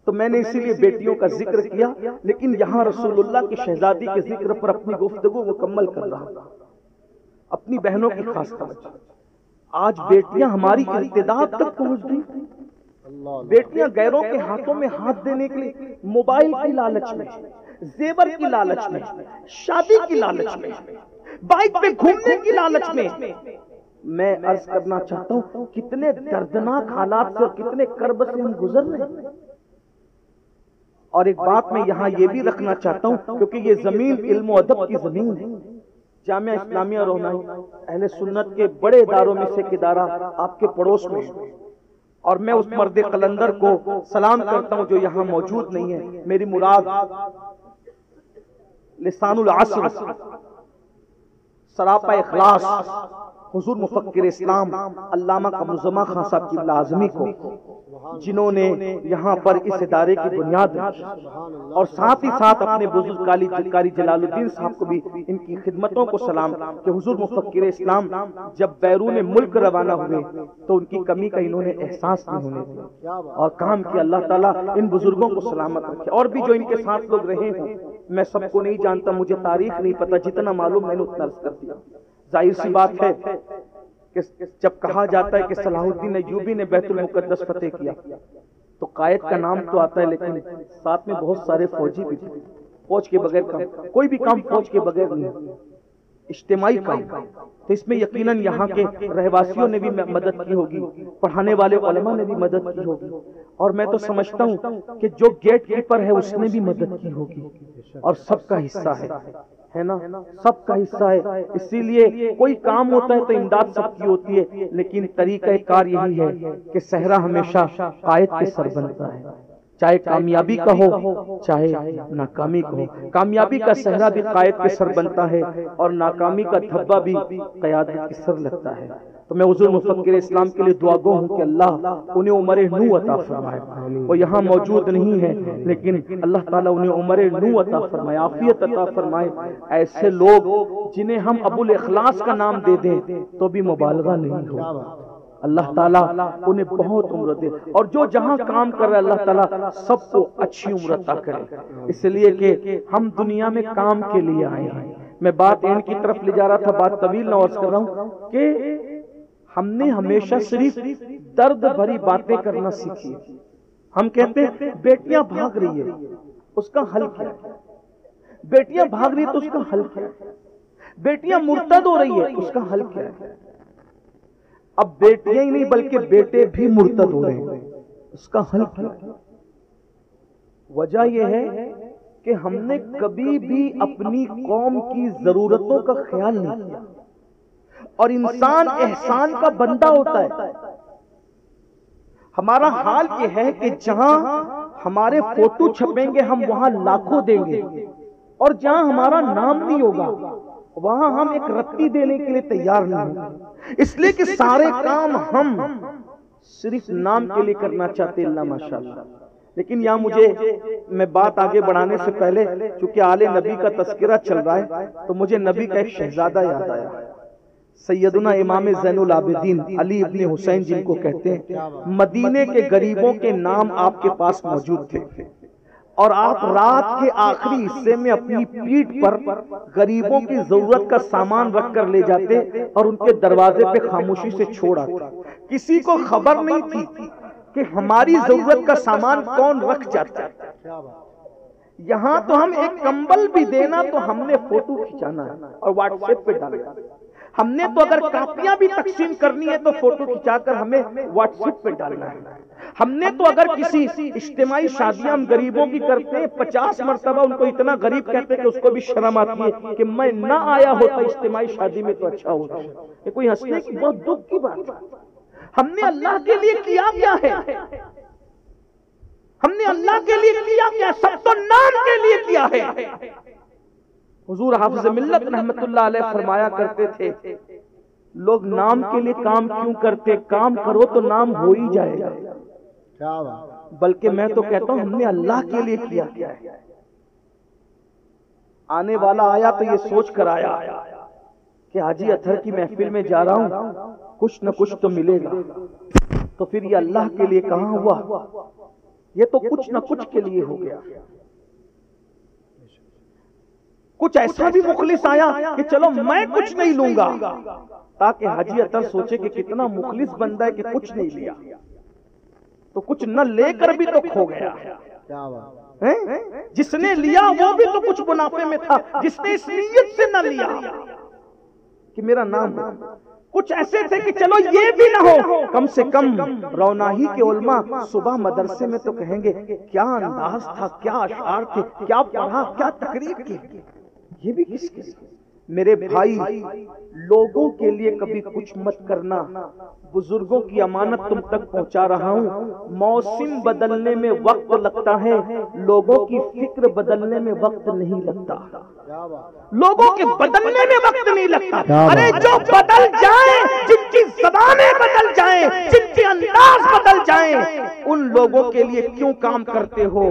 تو میں نے اسی لیے بیٹیوں کا ذکر کیا، لیکن یہاں رسول اللہ کی شہزادی کے ذکر پر اپنی گفتگو مکمل کر رہا ہوں۔ اپنی بہنوں کی خاص توجہ، آج بیٹیاں ہماری ارتداد تک پہنچ گئی۔ بیٹیاں غیروں کے ہاتھوں میں ہاتھ دینے کے لیے موبائل کی لالچ میں، زیور کی لالچ میں، شادی کی لالچ میں، بائک پہ گھومنے کی لالچ میں، میں عرض کرنا چاہتا ہوں کتنے دردناک حالات سے اور کتنے کرب سے ہم گزر رہے ہیں۔ اور ایک بات میں یہاں یہ بھی رکھنا چاہتا ہوں، کیونکہ یہ زمین علم و ادب کی زمین ہے، جامعہ اسلامیہ رونائی اہل سنت کے بڑے اداروں میں سے ایک ادارہ آپ کے پڑوس میں ہے، اور میں اس مرد قلندر کو سلام کرتا ہوں جو یہاں موجود نہیں ہے۔ میری مراد لسان العصر، سراپا اخلاص، حضور مفکر اسلام علامہ قمرزماں خان صاحب کی لازمی کو، جنہوں نے یہاں پر اس ادارے کی بنیاد رکھی، اور ساتھ ہی ساتھ اپنے بزرگ قاری جلال الدین صاحب کو بھی ان کی خدمتوں کو سلام کہ حضور مفکر اسلام جب بیرون ملک روانہ ہوئے تو ان کی کمی کا انہوں نے احساس نہیں ہونے دیا اور کام کیا۔ اللہ تعالیٰ ان بزرگوں کو سلامت رکھے، اور بھی جو ان کے ساتھ لوگ رہے ہیں، میں سب کو نہیں جانتا، مجھے تاریخ نہیں پتا، جتنا معلوم میں نے اتنا عرض کر دیا۔ ظاہر سی بات ہے کہ جب کہا جاتا ہے کہ صلاح الدین ایوبی نے بیت المقدس فتح کیا تو قائد کا نام تو آتا ہے، لیکن ساتھ میں بہت سارے فوجی بھی تھے۔ فوج کے بغیر کام، کوئی بھی کام فوج کے بغیر نہیں، اجتماعی کام، تو اس میں یقیناً یہاں کے رہواسیوں نے بھی مدد کی ہوگی، پڑھانے والے علماء نے بھی مدد کی ہوگی، اور میں تو سمجھتا ہوں کہ جو گیٹ کیپر ہے اس نے بھی مدد کی ہوگی، اور سب کا حصہ ہے نا، سب کا حصہ ہے۔ اسی لیے کوئی کام ہوتا ہے تو امداد سب کی ہوتی ہے، لیکن طریقہ کار یہی ہے کہ صحرا ہمیشہ قائد کے سر بنتا ہے، چاہے کامیابی کا ہو چاہے ناکامی کا ہو. کامیابی کا صحرا بھی قائد کے سر بنتا ہے اور ناکامی کا دھبا بھی قیادت کے سر لگتا ہے. تو میں حضور مفکر اسلام کے لیے دعا گو ہوں کہ اللہ انہیں عمر نو عطا فرمائے. وہ یہاں موجود نہیں ہے لیکن اللہ تعالیٰ انہیں عمر نو عطا فرمائے, عافیت عطا فرمائے. ایسے لوگ جنہیں ہم ابو الاخلاص کا نام دے دیں تو بھی مبالغہ نہیں ہو. اللہ تعالیٰ انہیں بہت عمر دے, اور جو جہاں کام کر رہے اللہ تعالیٰ سب کو اچھی عمر عطا کرے. اس لیے کہ ہم دنیا میں کام کے لیے آئے ہیں. میں بات ان کی طرف لے جا رہا تھا, بات طویل نہ عرض کر رہا ہوں کہ ہم نے ہمیشہ صرف درد بھری باتیں کرنا سیکھی. ہم کہتے ہیں بیٹیاں بھاگ رہی ہے, اس کا حل کیا ہے؟ بیٹیاں بھاگ رہی ہے تو اس کا حل کیا ہے؟ بیٹیاں مرتد ہو رہی ہے, اس کا حل کیا ہے؟ اب بیٹیاں ہی نہیں بلکہ بیٹے بھی مرتد ہو رہے ہیں, اس کا حل کیا ہے؟ وجہ یہ ہے کہ ہم نے کبھی بھی اپنی قوم کی ضرورتوں کا خیال نہیں کیا. اور انسان احسان کا بندہ ہوتا ہے. ہمارا حال یہ ہے کہ جہاں ہمارے فوٹو چھپیں گے ہم وہاں لاکھوں دیں گے, اور جہاں ہمارا نام نہیں ہوگا وہاں ہم ایک رتی دینے کے لیے تیار نہیں ہوں. اس لیے کہ سارے کام ہم صرف نام کے لیے کرنا چاہتے ہیں. اللہ ماشاءاللہ. لیکن یہاں مجھے میں بات آگے بڑھانے سے پہلے چونکہ آل نبی کا تذکرہ چل رہا ہے تو مجھے نبی کا ایک شہزادہ یاد آیا, سیدنا امام زین العابدین علی ابن حسین جن کو کہتے ہیں. مدینے کے غریبوں کے نام آپ کے پاس موجود تھے, اور آپ رات کے آخری حصے میں اپنی پیٹھ پر غریبوں کی ضرورت کا سامان رکھ کر لے جاتے اور ان کے دروازے پہ خاموشی سے چھوڑ آتے. کسی کو خبر نہیں تھی کہ ہماری ضرورت کا سامان کون رکھ جاتا ہے. یہاں تو ہم ایک کمبل بھی دینا تو ہم نے فوٹو کھینچانا ہے اور واٹس ایپ پہ ڈالنا. ہم نے تو اگر کاپیاں بھی تقسیم کرنی ہے تو فوٹو کھینچا کر ہمیں واٹس ایپ پہ ڈالنا ہے. ہم نے تو اگر کسی اجتماعی شادیاں ہم غریبوں کی کرتے ہیں 50 مرتبہ ان کو اتنا غریب کہتے ہیں کہ اس کو بھی شرم آتی ہے کہ میں نہ آیا ہوتا اجتماعی شادی میں تو اچھا ہوتا. یہ کوئی ہنسنے کی بہت دکھ کی بات ہے. ہم نے اللہ کے لیے کیا کیا ہے؟ ہم نے اللہ کے لیے کیا کیا؟ سب تو نام کے لیے کیا ہے. حضور حافظ ملت رحمت اللہ علیہ فرمایا کرتے تھے لوگ نام کے لیے کام کیوں کرتے؟ کام کرو تو نام ہو ہی جائے گا. بلکہ میں تو کہتا ہوں ہم نے اللہ کے لیے کیا کیا ہے. آنے والا آیا تو یہ سوچ کر آیا کہ حاجی اطہر کی محفل میں جا رہا ہوں, کچھ نہ کچھ تو ملے گا. تو پھر یہ اللہ کے لیے کہاں ہوا؟ یہ تو کچھ نہ کچھ کے لیے ہو گیا. کچھ ایسا بھی مخلص آیا کہ چلو میں کچھ نہیں لوں گا, تاکہ حاجی اطہر سوچے کہ کتنا مخلص بندہ ہے کہ کچھ نہیں لیا. تو کچھ نہ لے کر بھی تو کھو گیا. جس نے لیا وہ بھی تو کچھ منافع میں تھا, جس نے اس نیت سے نہ لیا کہ میرا نام ہو. کچھ ایسے تھے کہ چلو یہ بھی نہ ہو, کم سے کم روناہی کے علماء صبح مدرسے میں تو کہیں گے کیا انداز تھا, کیا اشعار تھے, کیا پڑھا, کیا تقریر کی. یہ بھی کس کے لیے؟ میرے بھائی لوگوں کے لیے کبھی کچھ مت کرنا. بزرگوں کی امانت تم تک پہنچا رہا ہوں. موسم بدلنے میں وقت لگتا ہے, لوگوں کی فکر بدلنے میں وقت نہیں لگتا. لوگوں کے بدلنے میں وقت نہیں لگتا. ارے جو بدل جائیں, جن کی زبانیں بدل جائیں, جن کے انداز بدل جائیں, ان لوگوں کے لیے کیوں کام کرتے ہو؟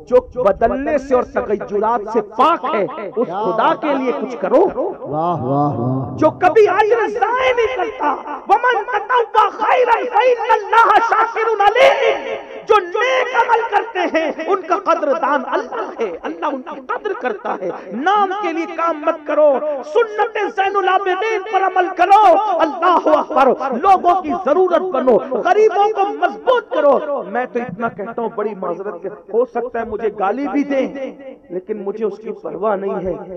جو بدلنے سے اور تغیرات سے پاک ہے اس خدا کے لیے کچھ کرو. واہ واہ واہ. جو کبھی اجر ضائع نہیں کرتا. ومن تطوع خیرا فإن اللہ شاکر علیم. جو نیک عمل کرتے ہیں ان کا قدردان اللہ ہے, اللہ ان کی قدر کرتا ہے. نام کے لیے کام مت کرو, سنت زین العابدین پر عمل کرو. اللہ اکبر. لوگوں کی ضرورت بنو, غریبوں کو مضبوط کرو. میں تو اتنا کہتا ہوں, بڑی معذرت ہو سکتا ہے مجھے گالی بھی دیں, لیکن مجھے اس کی پرواہ نہیں ہے,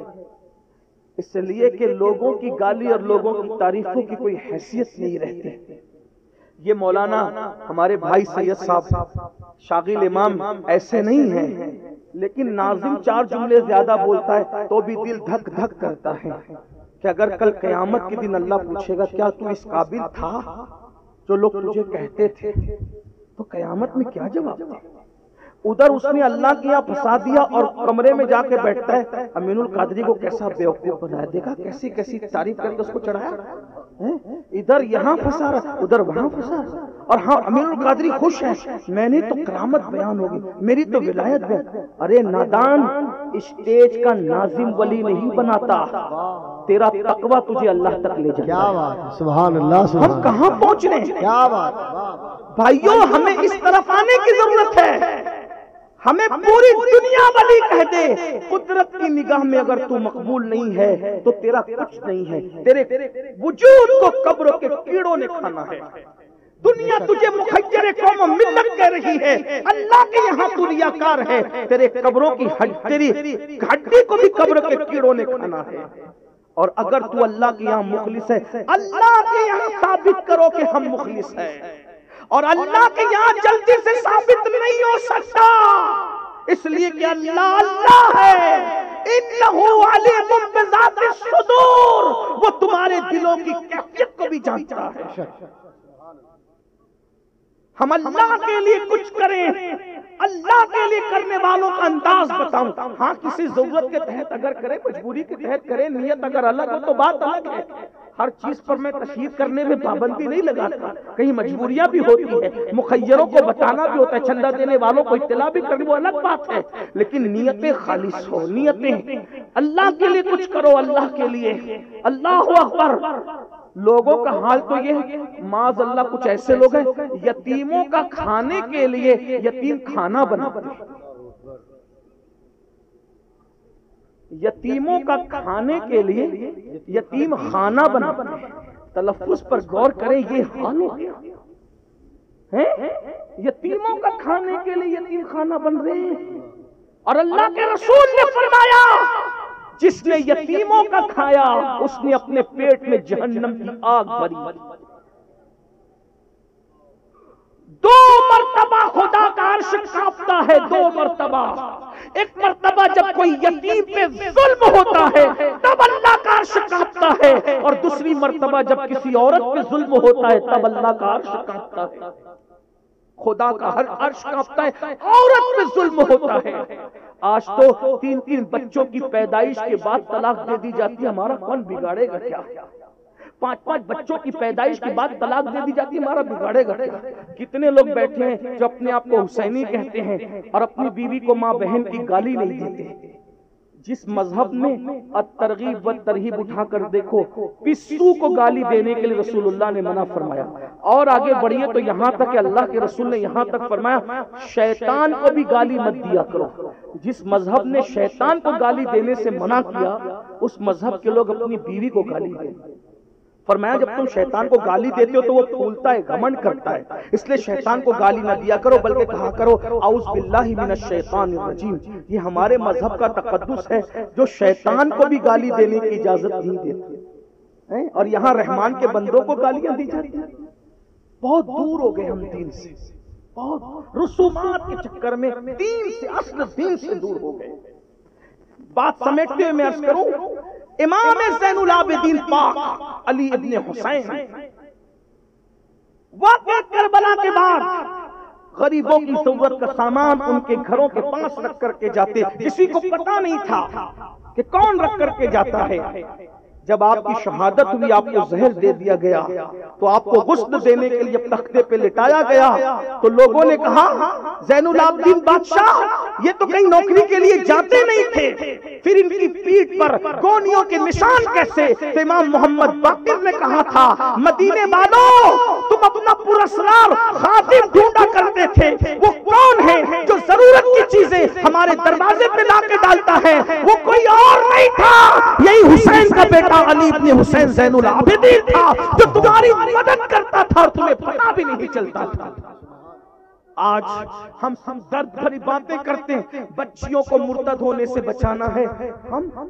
اس لیے کہ لوگوں کی گالی اور لوگوں کی تعریفوں کی کوئی حیثیت نہیں رہتی. یہ مولانا ہمارے بھائی سید صاحب شاغل امام ایسے نہیں ہیں, لیکن ناظم 4 جملے زیادہ بولتا ہے تو بھی دل دھک دھک کرتا ہے کہ اگر کل قیامت کے دن اللہ پوچھے گا کیا تو اس قابل تھا جو لوگ تجھے کہتے تھے, تو قیامت میں کیا جواب دے؟ ادھر اس نے اللہ کے یہاں پھنسا دیا اور کمرے میں جا کے بیٹھتا ہے. امین القادری کو کیسا بیوقوف بنایا، دیکھا کیسی کیسی تعریف کر کے اس کو چڑھایا. ادھر یہاں پھنسا رہا، ادھر وہاں پھنسا رہا. اور ہاں امین القادری خوش ہے، میں نے تو کرامت بیان ہوگی، میری تو ولایت بیان. ارے نادان، اسٹیج کا ناظم ولی نہیں بناتا، تیرا تقوی تجھے اللہ تک لے جائے. کیا بات ہے، سبحان اللہ. ہم کہاں پہنچ رہے ہیں کیا بات. بھائیوں؟ ہمیں اس طرف آنے کی ضرورت ہے. ہمیں پوری دنیا والی کہہ دے، قدرت کی نگاہ میں اگر تو مقبول نہیں ہے تو تیرا کچھ نہیں ہے. تیرے وجود کو قبر کے کیڑوں نے کھانا ہے. دنیا تجھے مخیر قوم و ملت کہہ رہی ہے، اللہ کے یہاں تو ریاکار ہے. تیرے قبروں کی تیری ہڈی کو بھی قبر کے کیڑوں نے کھانا ہے. اور اگر تو اللہ کے یہاں مخلص ہے، اللہ کے یہاں ثابت کرو کہ ہم مخلص ہیں. اور اللہ کے یہاں جلدی سے ثابت نہیں ہو سکتا، اس لیے کہ اللہ اللہ ہے. انہو علیم بذات الصدور، وہ تمہارے دلوں کی کیفیت کو بھی جانتا ہے. ہم اللہ کے لیے کچھ کریں، اللہ کے لیے کرنے والوں کا انداز بتاؤں. ہاں کسی ضرورت کے تحت اگر کریں، مجبوری کے تحت کریں، نیت اگر الگ ہو تو بات الگ ہے. ہر چیز پر میں تشہیر کرنے میں پابندی نہیں لگاتا، کہیں مجبوریاں بھی ہوتی ہے، مخیروں کو بتانا بھی ہوتا ہے، چندہ دینے والوں کو اطلاع بھی کرنی، وہ الگ بات ہے. لیکن نیتیں خالص ہو، نیتیں اللہ کے لیے کچھ کرو، اللہ کے لیے. اللہ اکبر. لوگوں کا حال تو یہ ہے، معاذ اللہ کچھ ایسے لوگ ہیں یتیموں کا کھانے کے لیے یتیم کھانا بناتے ہیں. یتیموں کا کھانے کے لیے یتیم خانہ بناتے ہیں. تلفظ پر غور کریں، یہ حال ہو گیا. یتیموں کا کھانے کے لیے یتیم خانہ بن رہے ہیں. اور اللہ کے رسول نے فرمایا، جس نے یتیموں کا کھایا اس نے اپنے پیٹ میں جہنم کی آگ بھری. 2 مرتبہ خدا کا عرش کانپتا ہے، 2 مرتبہ. ایک مرتبہ جب کوئی یتیم پہ ظلم ہوتا ہے تب اللہ کا عرش کانپتا ہے، اور دوسری مرتبہ جب کسی عورت پہ ظلم ہوتا ہے تب اللہ کا عرش کانپتا ہے. خدا کا ہر عرش کانپتا ہے، عورت پہ ظلم ہوتا ہے. آج تو 3 بچوں کی پیدائش کے بعد طلاق دے دی جاتی ہے. ہمارا کون بگاڑے گا کیا؟ 5 بچوں کی پیدائش کے بعد طلاق دے دی جاتی ہے، ہمارا بگاڑے گا کیا؟ کتنے لوگ بیٹھے ہیں جو اپنے آپ کو حسینی کہتے ہیں اور اپنی بیوی کو ماں بہن کی گالی نہیں دیتے. جس مذہب میں الترغیب والترہیب اٹھا کر دیکھو، پسو کو گالی دینے کے لیے رسول اللہ نے منع فرمایا. اور آگے بڑھیے تو یہاں تک کہ اللہ کے رسول نے یہاں تک فرمایا شیطان کو بھی گالی مت دیا کرو. جس مذہب نے شیطان کو گالی دینے سے منع کیا، اس مذہب کے لوگ اپنی بیوی کو گالی دیں. فرمایا جب تم شیطان کو گالی دیتے ہو تو وہ پھولتا ہے، گھمنڈ کرتا ہے، اس لیے شیطان کو گالی نہ دیا کرو، بلکہ کہا کرو اعوذ باللہ من الشیطان الرجیم. یہ ہمارے مذہب کا تقدس ہے جو شیطان کو بھی گالی دینے کی اجازت نہیں دیتے. اور یہاں رحمان کے بندوں کو گالیاں دی جاتی ہیں. بہت دور ہو گئے ہم دین سے، بہت رسومات کے چکر میں دین سے، اصل دین سے دور ہو گئے. بات سمیٹتے ہوئے میں عرض کروں، امام زین العابدین پاک علی ابن حسین واقعہ کربلا کے بعد غریبوں کی ضرورت کا سامان ان کے گھروں کے پاس رکھ کر کے جاتے. کسی کو پتا نہیں تھا کہ کون رکھ کر کے جاتا ہے. جب آپ کی شہادت ہوئی، آپ کو زہر دے دیا گیا تو آپ کو غسل دینے کے لیے تختے پہ لٹایا گیا تو لوگوں نے کہا زین العابدین بادشاہ یہ تو کہیں نوکری کے لیے جاتے نہیں تھے، پھر ان کی پیٹھ پر گونیوں کے نشان کیسے؟ تو امام محمد باقر نے کہا تھا مدینے والوں تم اپنا پراسرار خادم ڈھونڈا کرتے تھے، وہ کون ہے جو ضرورت کی چیزیں ہمارے دروازے پہ لا کے ڈالتا ہے؟ وہ کوئی اور نہیں تھا، یہی حسین کا بیٹا علی ابن حسین زین العابدین تھا جو تمہاری مدد کرتا تھا اور تمہیں پتہ بھی نہیں چلتا تھا. آج ہم درد بھری باتیں کرتے ہیں، بچیوں کو مرتد ہونے سے بچانا ہے.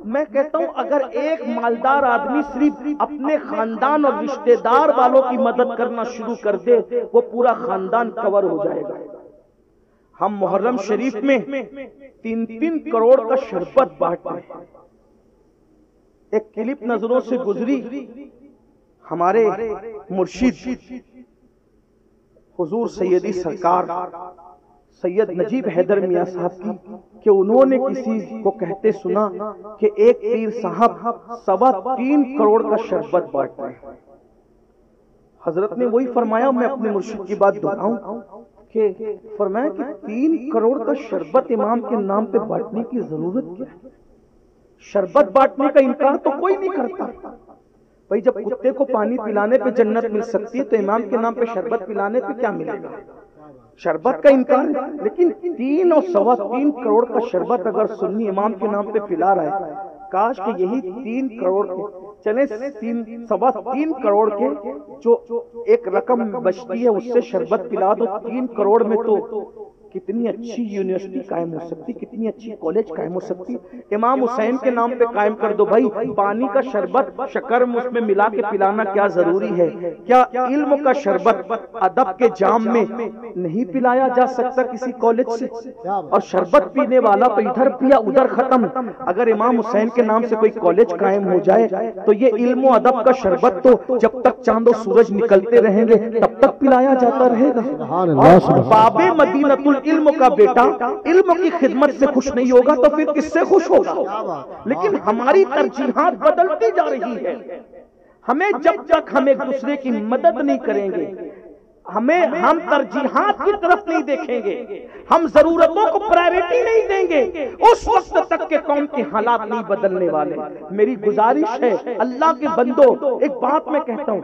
میں کہتا ہوں اگر ایک مالدار آدمی صرف اپنے خاندان اور رشتہ دار والوں کی مدد کرنا شروع کر دے وہ پورا خاندان کور ہو جائے گا. ہم محرم شریف میں 3 کروڑ کا شربت بانٹتے ہیں. ایک کلپ نظروں سے گزری، ہمارے مرشد حضور سیدی سرکار سید نجیب حیدر میاں صاحب کی کہ انہوں نے کسی کو کہتے سنا کہ ایک پیر صاحب 3.25 کروڑ کا شربت بانٹتے ہیں. حضرت نے وہی فرمایا، میں اپنے مرشد کی بات دہراؤں کہ فرمایا کہ 3 کروڑ کا شربت امام کے نام پہ بانٹنے کی ضرورت کیا ہے؟ شربت بانٹنے کا انکار تو کوئی نہیں کرتا بھائی. جب کتے کو پانی پلانے پہ جنت مل سکتی ہے تو امام کے نام پہ شربت پلانے پہ کیا ملے گا؟ شربت کا انکار. لیکن 3 اور 3.25 کروڑ کا شربت اگر سنی امام کے نام پہ پلا رہا ہے، کاش کہ یہی 3 کروڑ کے چلے 3.25 کروڑ کے جو ایک رقم بچتی ہے اس سے شربت پلا دو. 3 کروڑ میں تو کتنی اچھی یونیورسٹی قائم ہو سکتی، کتنی اچھی کالج قائم ہو سکتی. امام حسین کے نام پہ قائم کر دو بھائی. پانی کا شربت شکر اس میں ملا کے پلانا کیا ضروری ہے؟ کیا علم کا شربت ادب کے جام میں نہیں پلایا جا سکتا کسی کالج سے؟ اور شربت پینے والا تو ادھر پیا ادھر ختم. اگر امام حسین کے نام سے کوئی کالج قائم ہو جائے تو یہ علم و ادب کا شربت تو جب تک چاند و سورج نکلتے رہیں گے تب تک پلایا جاتا رہے گا. اور باب مدینۃ علم کا بیٹا علم کی خدمت سے خوش نہیں ہوگا تو پھر کس سے خوش ہوگا؟ لیکن ہماری ترجیحات بدلتی جا رہی ہے. ہمیں جب تک ہم ایک دوسرے کی مدد نہیں کریں گے، ہم ترجیحات کی طرف نہیں دیکھیں گے، ہم ضرورتوں کو پرائیورٹی نہیں دیں گے، اس وقت تک کہ قوم کے حالات نہیں بدلنے والے. میری گزارش ہے اللہ کے بندو، ایک بات میں کہتا ہوں،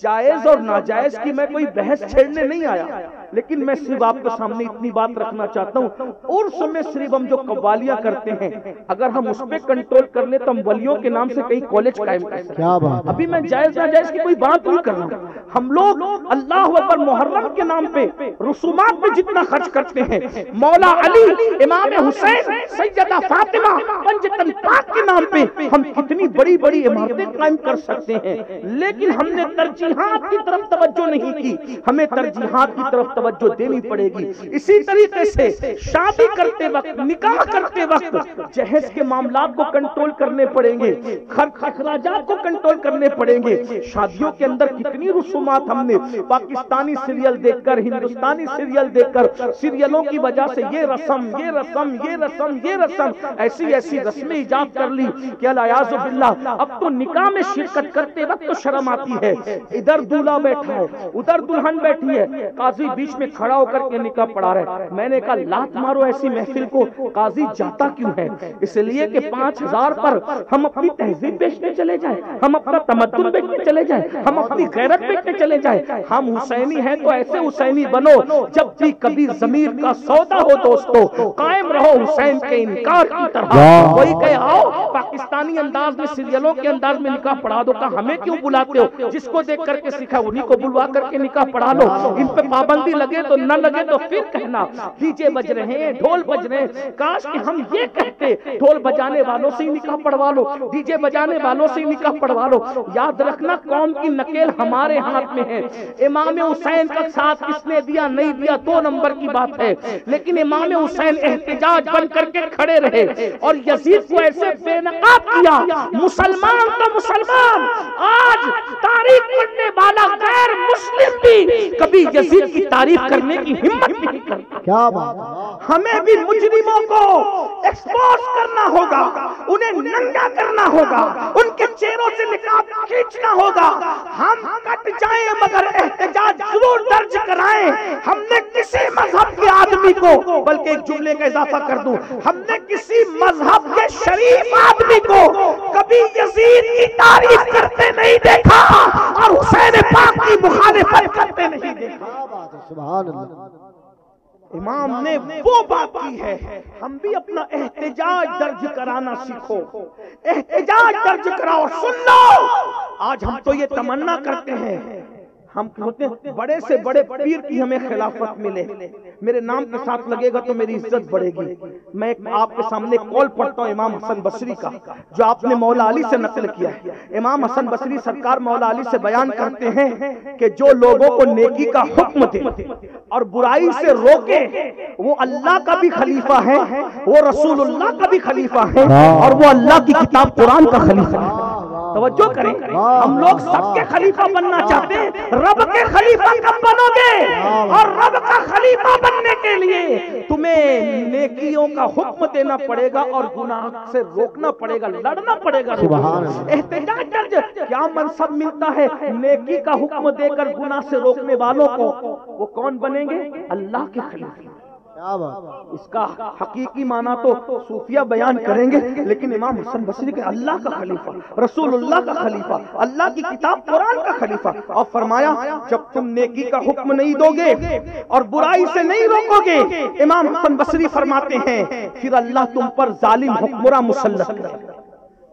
جائز اور ناجائز کی میں کوئی بحث چھیڑنے نہیں آیا، لیکن میں صرف آپ کے سامنے اتنی بات رکھنا چاہتا ہوں. عرس میں صرف ہم جو قوالیاں کرتے ہیں اگر ہم اس پہ کنٹرول کر لیں تو ہم ولیوں کے نام سے کئی کالج قائم کر سکتے ہیں. ابھی میں جائز ناجائز کی کوئی بات نہیں کر رہا. ہم لوگ اللہ اکبر محرم کے نام پہ رسومات پہ جتنا خرچ کرتے ہیں، مولا علی، امام حسین، سیدہ فاطمہ، پنجتن پاک کے نام پہ ہم کتنی بڑی بڑی عمارتیں قائم کر سکتے ہیں. لیکن ہم نے ترجیحات کی طرف توجہ نہیں کی. ہمیں ترجیحات کی طرف توجہ دینی پڑے گی. اسی طریقے سے شادی کرتے وقت، نکاح کرتے وقت جہیز کے معاملات کو کنٹرول کرنے پڑیں گے، خرچ اخراجات کو کنٹرول کرنے پڑیں گے. شادیوں کے اندر کتنی رسومات ہم نے پاکستانی سیریل دیکھ کر، ہندوستانی سیریل دیکھ کر، سیریلوں کی وجہ سے یہ رسم یہ رسم یہ رسم یہ رسم ایسی ایسی رسمیں ایجاد کر لی کہ العیاذ باللہ اب تو نکاح میں شرکت کرتے وقت تو شرم آتی ہے. ادھر دولہا بیٹھا ہے، ادھر دلہن بیٹھی ہے، قاضی بیچ میں کھڑا ہو کر کے نکاح پڑھا رہا ہے. میں نے کہا لات مارو ایسی محفل کو، قاضی جاتا کیوں ہے؟ اس لیے کہ 5000 پر ہم اپنی تہذیب بیچنے چلے جائیں، ہم اپنا تمدن بیچنے چلے جائیں، ہم اپنی غیرت بیچنے چلے جائیں. ہم حسینی ہیں تو ایسے حسینی بنو جب بھی کبھی ضمیر کا سودا ہو دوستو، قائم رہو حسین کے انکار کی طرح. کوئی کہے آؤ پاکستانی انداز میں سیریلوں کے انداز میں نکاح پڑھا دو. کہا ہمیں کیوں بلاتے ہو؟ جس کو دیکھ کر کے سیکھا انہی کو بلوا کر کے نکاح پڑھا لو. ان پہ پابندی لگے تو نہ لگے تو پھر کہنا ڈی جے بج رہے ہیں، ڈھول بج رہے ہیں. کاش کہ ہم یہ کہتے ڈھول بجانے والوں سے ہی نکاح پڑھوا لو، ڈی جے بجانے والوں سے ہی نکاح پڑھوا لو. یاد رکھنا قوم کی نکیل ہمارے ہاتھ میں ہے. امام حسین کا ساتھ کس نے دیا نہیں دیا 2 نمبر کی بات ہے، لیکن امام حسین احتجاج بن کر کے کھڑے رہے اور یزید کو ایسے بے نقاب کیا. مسلمان تو مسلمان، آج تاریخ پڑھنے والا غیر مسلم بھی کبھی یزید کی تعریف کرنے کی ہمت نہیں کرتا. کیا بات! ہمیں بھی مجرموں کو ایکسپوز کرنا ہوگا، انہیں ننگا کرنا ہوگا، ان کے چہروں سے نقاب کھینچنا ہوگا. ہم کٹ جائیں مگر احتجاج ضرور درج کرائیں. ہم نے کسی مذہب کے آدمی کو، بلکہ ایک جملے کا اضافہ کر دوں، ہم نے کسی مذہب کے شریف آدمی کو کبھی یزید کی تعریف کرتے نہیں دیکھا اور حسین پاک کی مخالفت کرتے نہیں دیکھا. سبحان اللہ. امام نے وہ بات کی ہے. ہم بھی اپنا احتجاج درج کرانا سیکھو، احتجاج درج کراؤ. سن لو، آج ہم تو یہ تمنا کرتے ہیں، ہم کہتے ہیں بڑے سے بڑے پیر کی ہمیں خلافت ملے، میرے نام کے ساتھ لگے گا تو میری عزت بڑھے گی. میں آپ کے سامنے قول پڑھتا ہوں امام حسن بصری کا، جو آپ نے مولا علی سے نقل کیا ہے. امام حسن بصری سرکار مولا علی سے بیان کرتے ہیں کہ جو لوگوں کو نیکی کا حکم دے اور برائی سے روکے وہ اللہ کا بھی خلیفہ ہے، وہ رسول اللہ کا بھی خلیفہ ہے، اور وہ اللہ کی کتاب قرآن کا خلیفہ ہے. توجہ کریں، ہم لوگ سب کے خلیفہ بننا چاہتے ہیں، رب کے خلیفہ کب بنو گے؟ اور رب کا خلیفہ بننے کے لیے تمہیں نیکیوں کا حکم دینا پڑے گا اور گناہ سے روکنا پڑے گا، لڑنا پڑے گا۔ سبحان اللہ۔ احتجاج درج، کیا منصب ملتا ہے نیکی کا حکم دے کر گناہ سے روکنے والوں کو؟ وہ کون بنیں گے؟ اللہ کے خلیفہ۔ کیا بات، اس کا حقیقی معنی تو صوفیہ بیان کریں گے، لیکن امام حسن بصری کے اللہ کا خلیفہ، رسول اللہ کا خلیفہ، اللہ کی کتاب قرآن کا خلیفہ، اور فرمایا جب تم نیکی کا حکم نہیں دو گے اور برائی سے نہیں روکو گے، امام حسن بصری فرماتے ہیں پھر اللہ تم پر ظالم حکمراں مسلط کرے گا،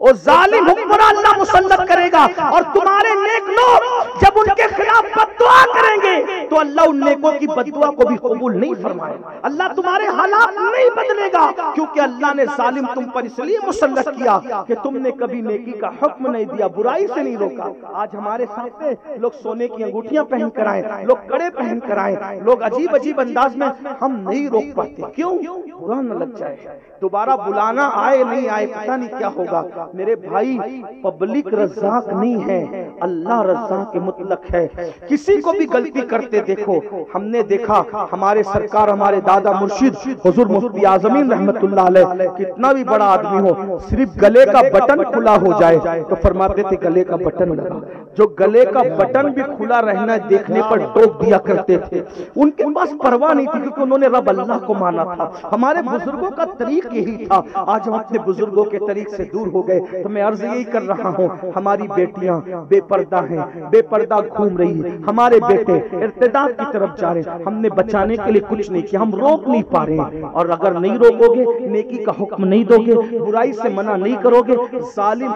اور ظالم حکمراں اللہ مسلط کرے گا، اور تمہارے نیک لوگ جب ان کے خلاف بد دعا کریں گے تو اللہ ان نیکوں کی بد دعا کو بھی قبول نہیں فرمائے گا، اللہ تمہارے حالات نہیں بدلے گا، کیونکہ اللہ نے ظالم تم پر اس لیے مسلط کیا کہ تم نے کبھی نیکی کا حکم نہیں دیا، برائی سے نہیں روکا۔ آج ہمارے سامنے لوگ سونے کی انگوٹھیاں پہن کر آئے، لوگ کڑے پہن کر آئے، لوگ عجیب عجیب انداز میں، ہم نہیں روک پاتے، کیوں؟ برا نہ لگ جائے، دوبارہ بلانا آئے نہیں آئے پتہ نہیں کیا ہوگا۔ میرے بھائی، پبلک رزاق نہیں ہے، اللہ رزاق مطلق ہے، کسی کو بھی غلطی کرتے دیکھو۔ ہم نے دیکھا ہمارے سرکار، ہمارے دادا مرشد حضور مفتی اعظمین رحمت اللہ علیہ، کتنا بھی بڑا آدمی ہو، صرف گلے کا بٹن کھلا ہو جائے تو فرماتے تھے گلے کا بٹن لگا، جو گلے کا بٹن بھی کھلا رہنا دیکھنے پر ٹوک دیا کرتے تھے، ان کے پاس پرواہ نہیں تھی کیونکہ انہوں نے رب اللہ کو مانا تھا۔ ہمارے بزرگوں کا طریق یہی تھا، آج ہم اپنے بزرگوں کے طریق سے دور ہو گئے، تو میں عرض یہی کر رہا ہوں، ہماری بیٹیاں بے پردہ ہیں، بے پردہ گھوم رہی ہیں، ہمارے بیٹے ارتداد کی طرف جا رہے ہیں، ہم نے بچانے کے لیے کچھ نہیں کیا، ہم روک نہیں پا رہے ہیں، اور اگر نہیں روکو گے، نیکی کا حکم نہیں دو گے، برائی سے منع نہیں کرو گے، ظالم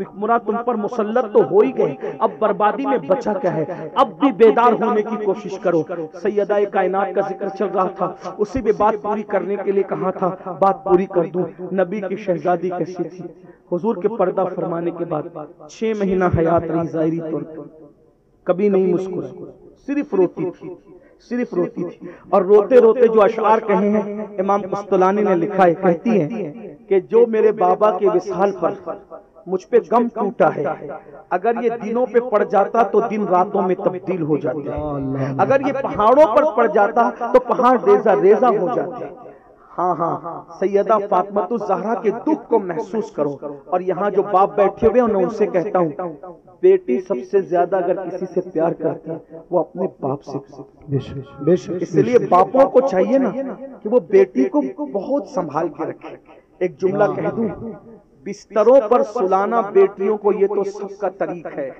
حکمراں تم پر مسلط تو ہو ہی گئے، اب بربادی میں بچا کیا ہے؟ اب بھی بیدار ہونے کی کوشش کرو۔ سیدہ کائنات کا ذکر چل رہا تھا، اسی بھی بات پوری کرنے کے لیے کہا تھا، بات پوری کر دوں۔ نبی کی شہزادی کیسی تھی؟ حضور کے پردہ فرمانے کے بعد 6 مہینہ حیات رہی ظاہری طور پر، کبھی نہیں مسکرائی، صرف روتی تھی، صرف روتی تھی، اور روتے روتے جو اشعار کہے ہیں امام قسطلانی نے لکھا ہے، کہتی ہیں کہ جو میرے بابا کے وصال پر مجھ پہ غم ٹوٹا ہے، اگر یہ دنوں پہ پڑ جاتا تو دن راتوں میں تبدیل ہو جاتے، اگر یہ پہاڑوں پر پڑ جاتا تو پہاڑ ریزہ ریزہ ہو جاتے۔ ہاں ہاں، سیدہ فاطمہ الزہرا کے دکھ کو محسوس کرو، اور یہاں جو باپ بیٹھے ہوئے ہیں ان سے کہتا ہوں، بیٹی سب سے زیادہ اگر کسی سے پیار کرتی ہے وہ اپنے باپ سے، اس لیے باپوں کو چاہیے نا کہ وہ بیٹی کو بہت سنبھال کے رکھے۔ ایک جملہ کہہ دوں، بستروں پر سلانا بیٹیوں کو یہ تو سب کا طریق ہے،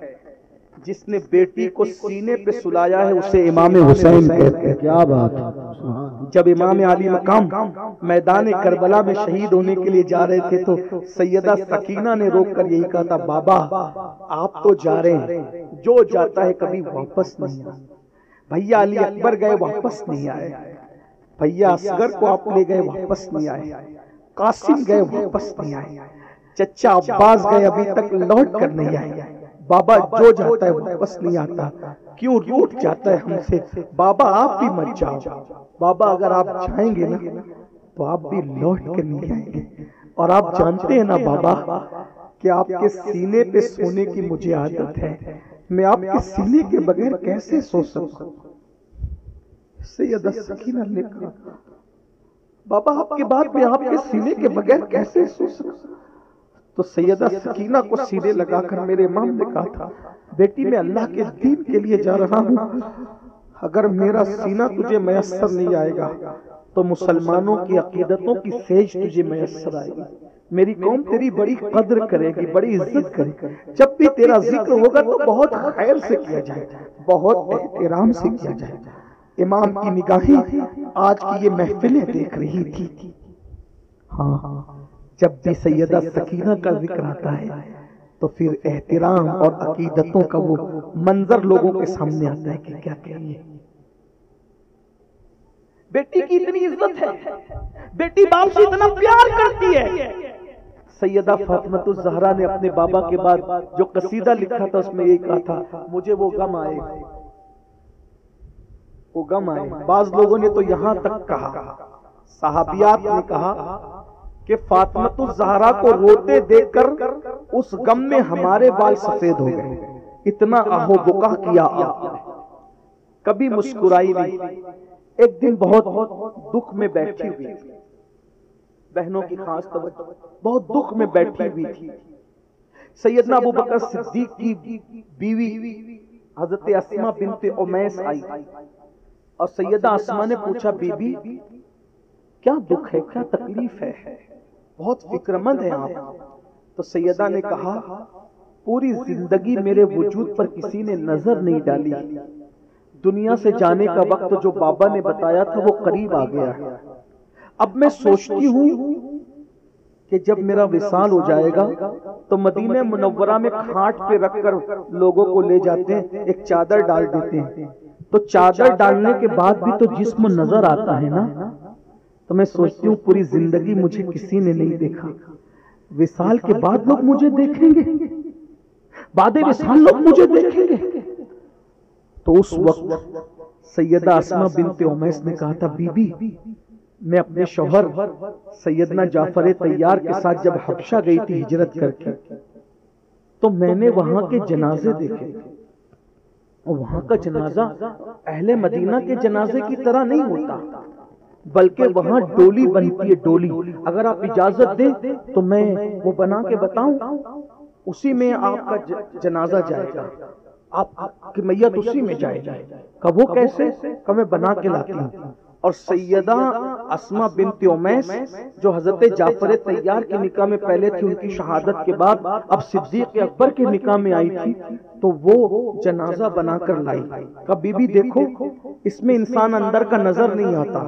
جس نے بیٹی کو سینے پہ سلایا ہے اسے امام حسین کہتے ہیں۔ کیا بات، جب امام علی مقام میدان کربلا میں شہید ہونے کے لیے جا رہے تھے تو سیدہ سکینہ نے روک کر یہی کہا تھا، بابا آپ تو جا رہے ہیں، جو جاتا ہے کبھی واپس نہیں آتا۔ بھیا علی اکبر گئے واپس نہیں آئے، بھیا اصغر کو آپ لے گئے واپس نہیں آئے، قاسم گئے واپس نہیں آئے، چچا عباس گئے ابھی تک لوٹ کر نہیں آئے۔ بابا جو جاتا ہے واپس نہیں آتا، کیوں روٹ جاتا ہے ہم سے؟ بابا آپ بھی مت جاؤ، بابا اگر آپ جائیں گے نا تو آپ بھی لوٹ کر نہیں آئیں گے، اور آپ جانتے ہیں نا بابا کہ آپ کے سینے پہ سونے کی مجھے عادت ہے، میں آپ کے سینے کے بغیر کیسے سو سکوں؟ سیدہ سکینہ نے کہا، بابا آپ کے بعد میں آپ کے سینے کے بغیر کیسے سو سکوں؟ تو سیدہ سکینہ کو سینے لگا کر میرے امام نے کہا تھا، بیٹی میں اللہ کے دین کے لیے جا رہا ہوں، اگر میرا سینہ تجھے میسر نہیں آئے گا تو مسلمانوں کی عقیدتوں کی سیج تجھے میسر آئے گی، میری قوم تیری بڑی قدر کرے گی، بڑی عزت کرے گی، جب بھی تیرا ذکر ہوگا تو بہت خیر سے کیا جائے، بہت احترام سے کیا جائے۔ امام کی نگاہیں آج کی یہ محفلیں دیکھ رہی تھی، ہاں جب بھی سیدہ سکینہ کا ذکر آتا ہے تو پھر احترام اور عقیدتوں کا وہ منظر لوگوں کے سامنے آتا ہے کہ کیا کہیے۔ بیٹی کی اتنی عزت ہے، بیٹی باپ سے اتنا پیار کرتی ہے۔ سیدہ فاطمہ الزہرا نے اپنے بابا کے بعد جو قصیدہ لکھا تھا اس میں یہ کہا تھا، مجھے وہ غم آئے، وہ غم آئے۔ بعض لوگوں نے تو یہاں تک کہا، صحابیات نے کہا کہ فاطمہ الزہرا کو روتے دیکھ کر اس غم میں ہمارے بال سفید ہو گئے، اتنا آہو بکا کیا آپ نے، کبھی مسکرائی نہیں۔ ایک دن بہت دکھ میں بیٹھی ہوئی تھی، بہنوں کی خاص توجہ، بہت دکھ میں بیٹھی ہوئی تھی۔ سیدنا ابوبکر صدیق کی بیوی حضرت اسماء بنت امیس آئی اور سیدہ اسماء نے پوچھا بی بی کیا دکھ ہے، کیا تکلیف ہے، بہت فکر مند ہیں آپ؟ تو سیدہ نے کہا پوری زندگی میرے وجود پر کسی نے نظر نہیں ڈالی، دنیا سے جانے کا وقت جو بابا نے بتایا تھا وہ قریب آ گیا ہے، اب میں سوچتی ہوں کہ جب میرا وصال ہو جائے گا تو مدینہ منورہ میں کھاٹ پہ رکھ کر لوگوں کو لے جاتے ہیں، ایک چادر ڈال دیتے ہیں، تو چادر ڈالنے کے بعد بھی تو جسم نظر آتا ہے نا، تو میں سوچتی ہوں پوری زندگی مجھے کسی نے نہیں دیکھا، وصال کے بعد لوگ مجھے دیکھیں گے، بعد وصال لوگ مجھے دیکھیں گے۔ تو اس وقت سیدہ اسماء بنت امیس نے کہا تھا بی بی میں اپنے شوہر سیدنا جعفر طیار کے ساتھ جب حبشہ گئی تھی ہجرت کر کے، تو میں نے وہاں کے جنازے دیکھے، اور وہاں کا جنازہ اہل مدینہ کے جنازے کی طرح نہیں ہوتا، بلکہ وہاں ڈولی بنتی ہے، ڈولی، اگر آپ اجازت دیں تو میں وہ بنا کے بتاؤں، اسی میں آپ کا جنازہ جائے گا، آپ کی میت اسی میں جائے گا۔ کہ وہ کیسے؟ کہ میں بنا کے لاتی ہوں۔ اور سیدہ اسماء بنت امیس جو حضرت جعفر طیار کے نکاح میں پہلے تھی، ان کی شہادت کے بعد اب صدیق اکبر کے نکاح میں آئی تھی، تو وہ جنازہ بنا کر لائی۔ کہ بی بی دیکھو اس میں انسان اندر کا نظر نہیں آتا،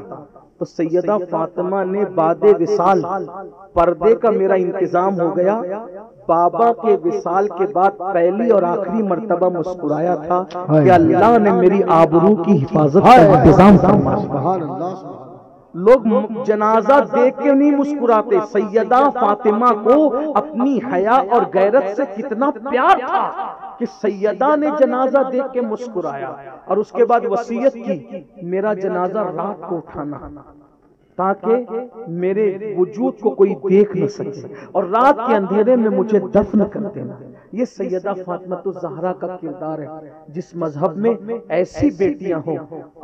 تو سیدہ فاطمہ نے بعد وصال پردے کا میرا انتظام ہو گیا، بابا کے وصال کے بعد پہلی اور آخری مرتبہ مسکرایا تھا کہ اللہ نے میری آبرو کی حفاظت کا انتظام فرمایا۔ لوگ جنازہ دیکھ کے نہیں مسکراتے، سیدہ فاطمہ کو اپنی حیا اور غیرت سے کتنا پیار تھا کہ سیدہ نے جنازہ دیکھ کے مسکرایا، اور اس کے بعد وصیت کی میرا جنازہ رات کو اٹھانا تاکہ میرے وجود کو کوئی دیکھ نہ سکے، اور رات کے اندھیرے میں مجھے دفن کر دینا۔ یہ سیدہ فاطمہ الزہرا کا کردار ہے۔ جس مذہب میں ایسی بیٹیاں ہوں،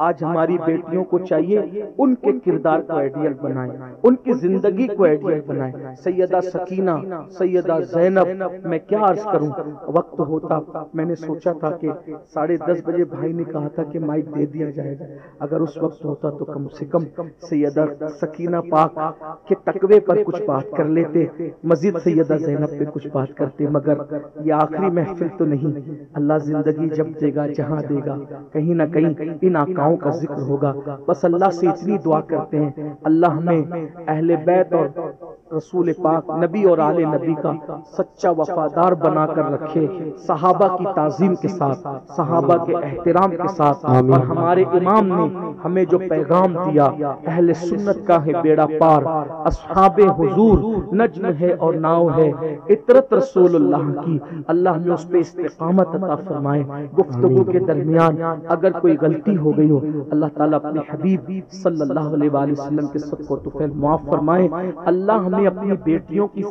آج ہماری بیٹیوں کو چاہیے ان کے کردار کو آئیڈیل بنائیں، ان کی زندگی کو آئیڈیل بنائیں۔ سیدہ سکینہ، سیدہ زینب، میں کیا عرض کروں، وقت ہوتا میں نے سوچا تھا کہ 10:30 بجے بھائی نے کہا تھا کہ مائک دے دیا جائے گا، اگر اس وقت ہوتا تو کم سے کم سیدہ سکینہ پاک کے تقوی پر کچھ بات کر لیتے، مزید سیدہ زینب پہ کچھ بات کرتے، مگر یہ آخری محفل تو نہیں، اللہ زندگی جب دے گا، جہاں دے گا، کہیں نہ کہیں ان آقاؤں کا ذکر ہوگا۔ بس اللہ سے اتنی دعا کرتے ہیں اللہ ہمیں اہل بیت اور رسول پاک نبی اور آل نبی کا سچا وفادار بنا کر رکھے، صحابہ کی تعظیم کے ساتھ، صحابہ کے احترام کے ساتھ، اور ہمارے امام نے ہمیں جو پیغام دیا اہل سنت کا ہے بیڑا پار، اصحاب حضور نجم ہے اور ناؤ ہے، اطرت رسول اللہ کی، اللہ ہمیں اس پہ استقامت عطا فرمائے۔ گفتگو کے درمیان اگر کوئی غلطی ہو گئی ہو، اللہ تعالیٰ اپنے حبیب صلی اللہ علیہ وآلہ وسلم کے صدقہ و طفیل معاف فرمائے۔ اللہ ہمیں اپنی بیٹیوں کی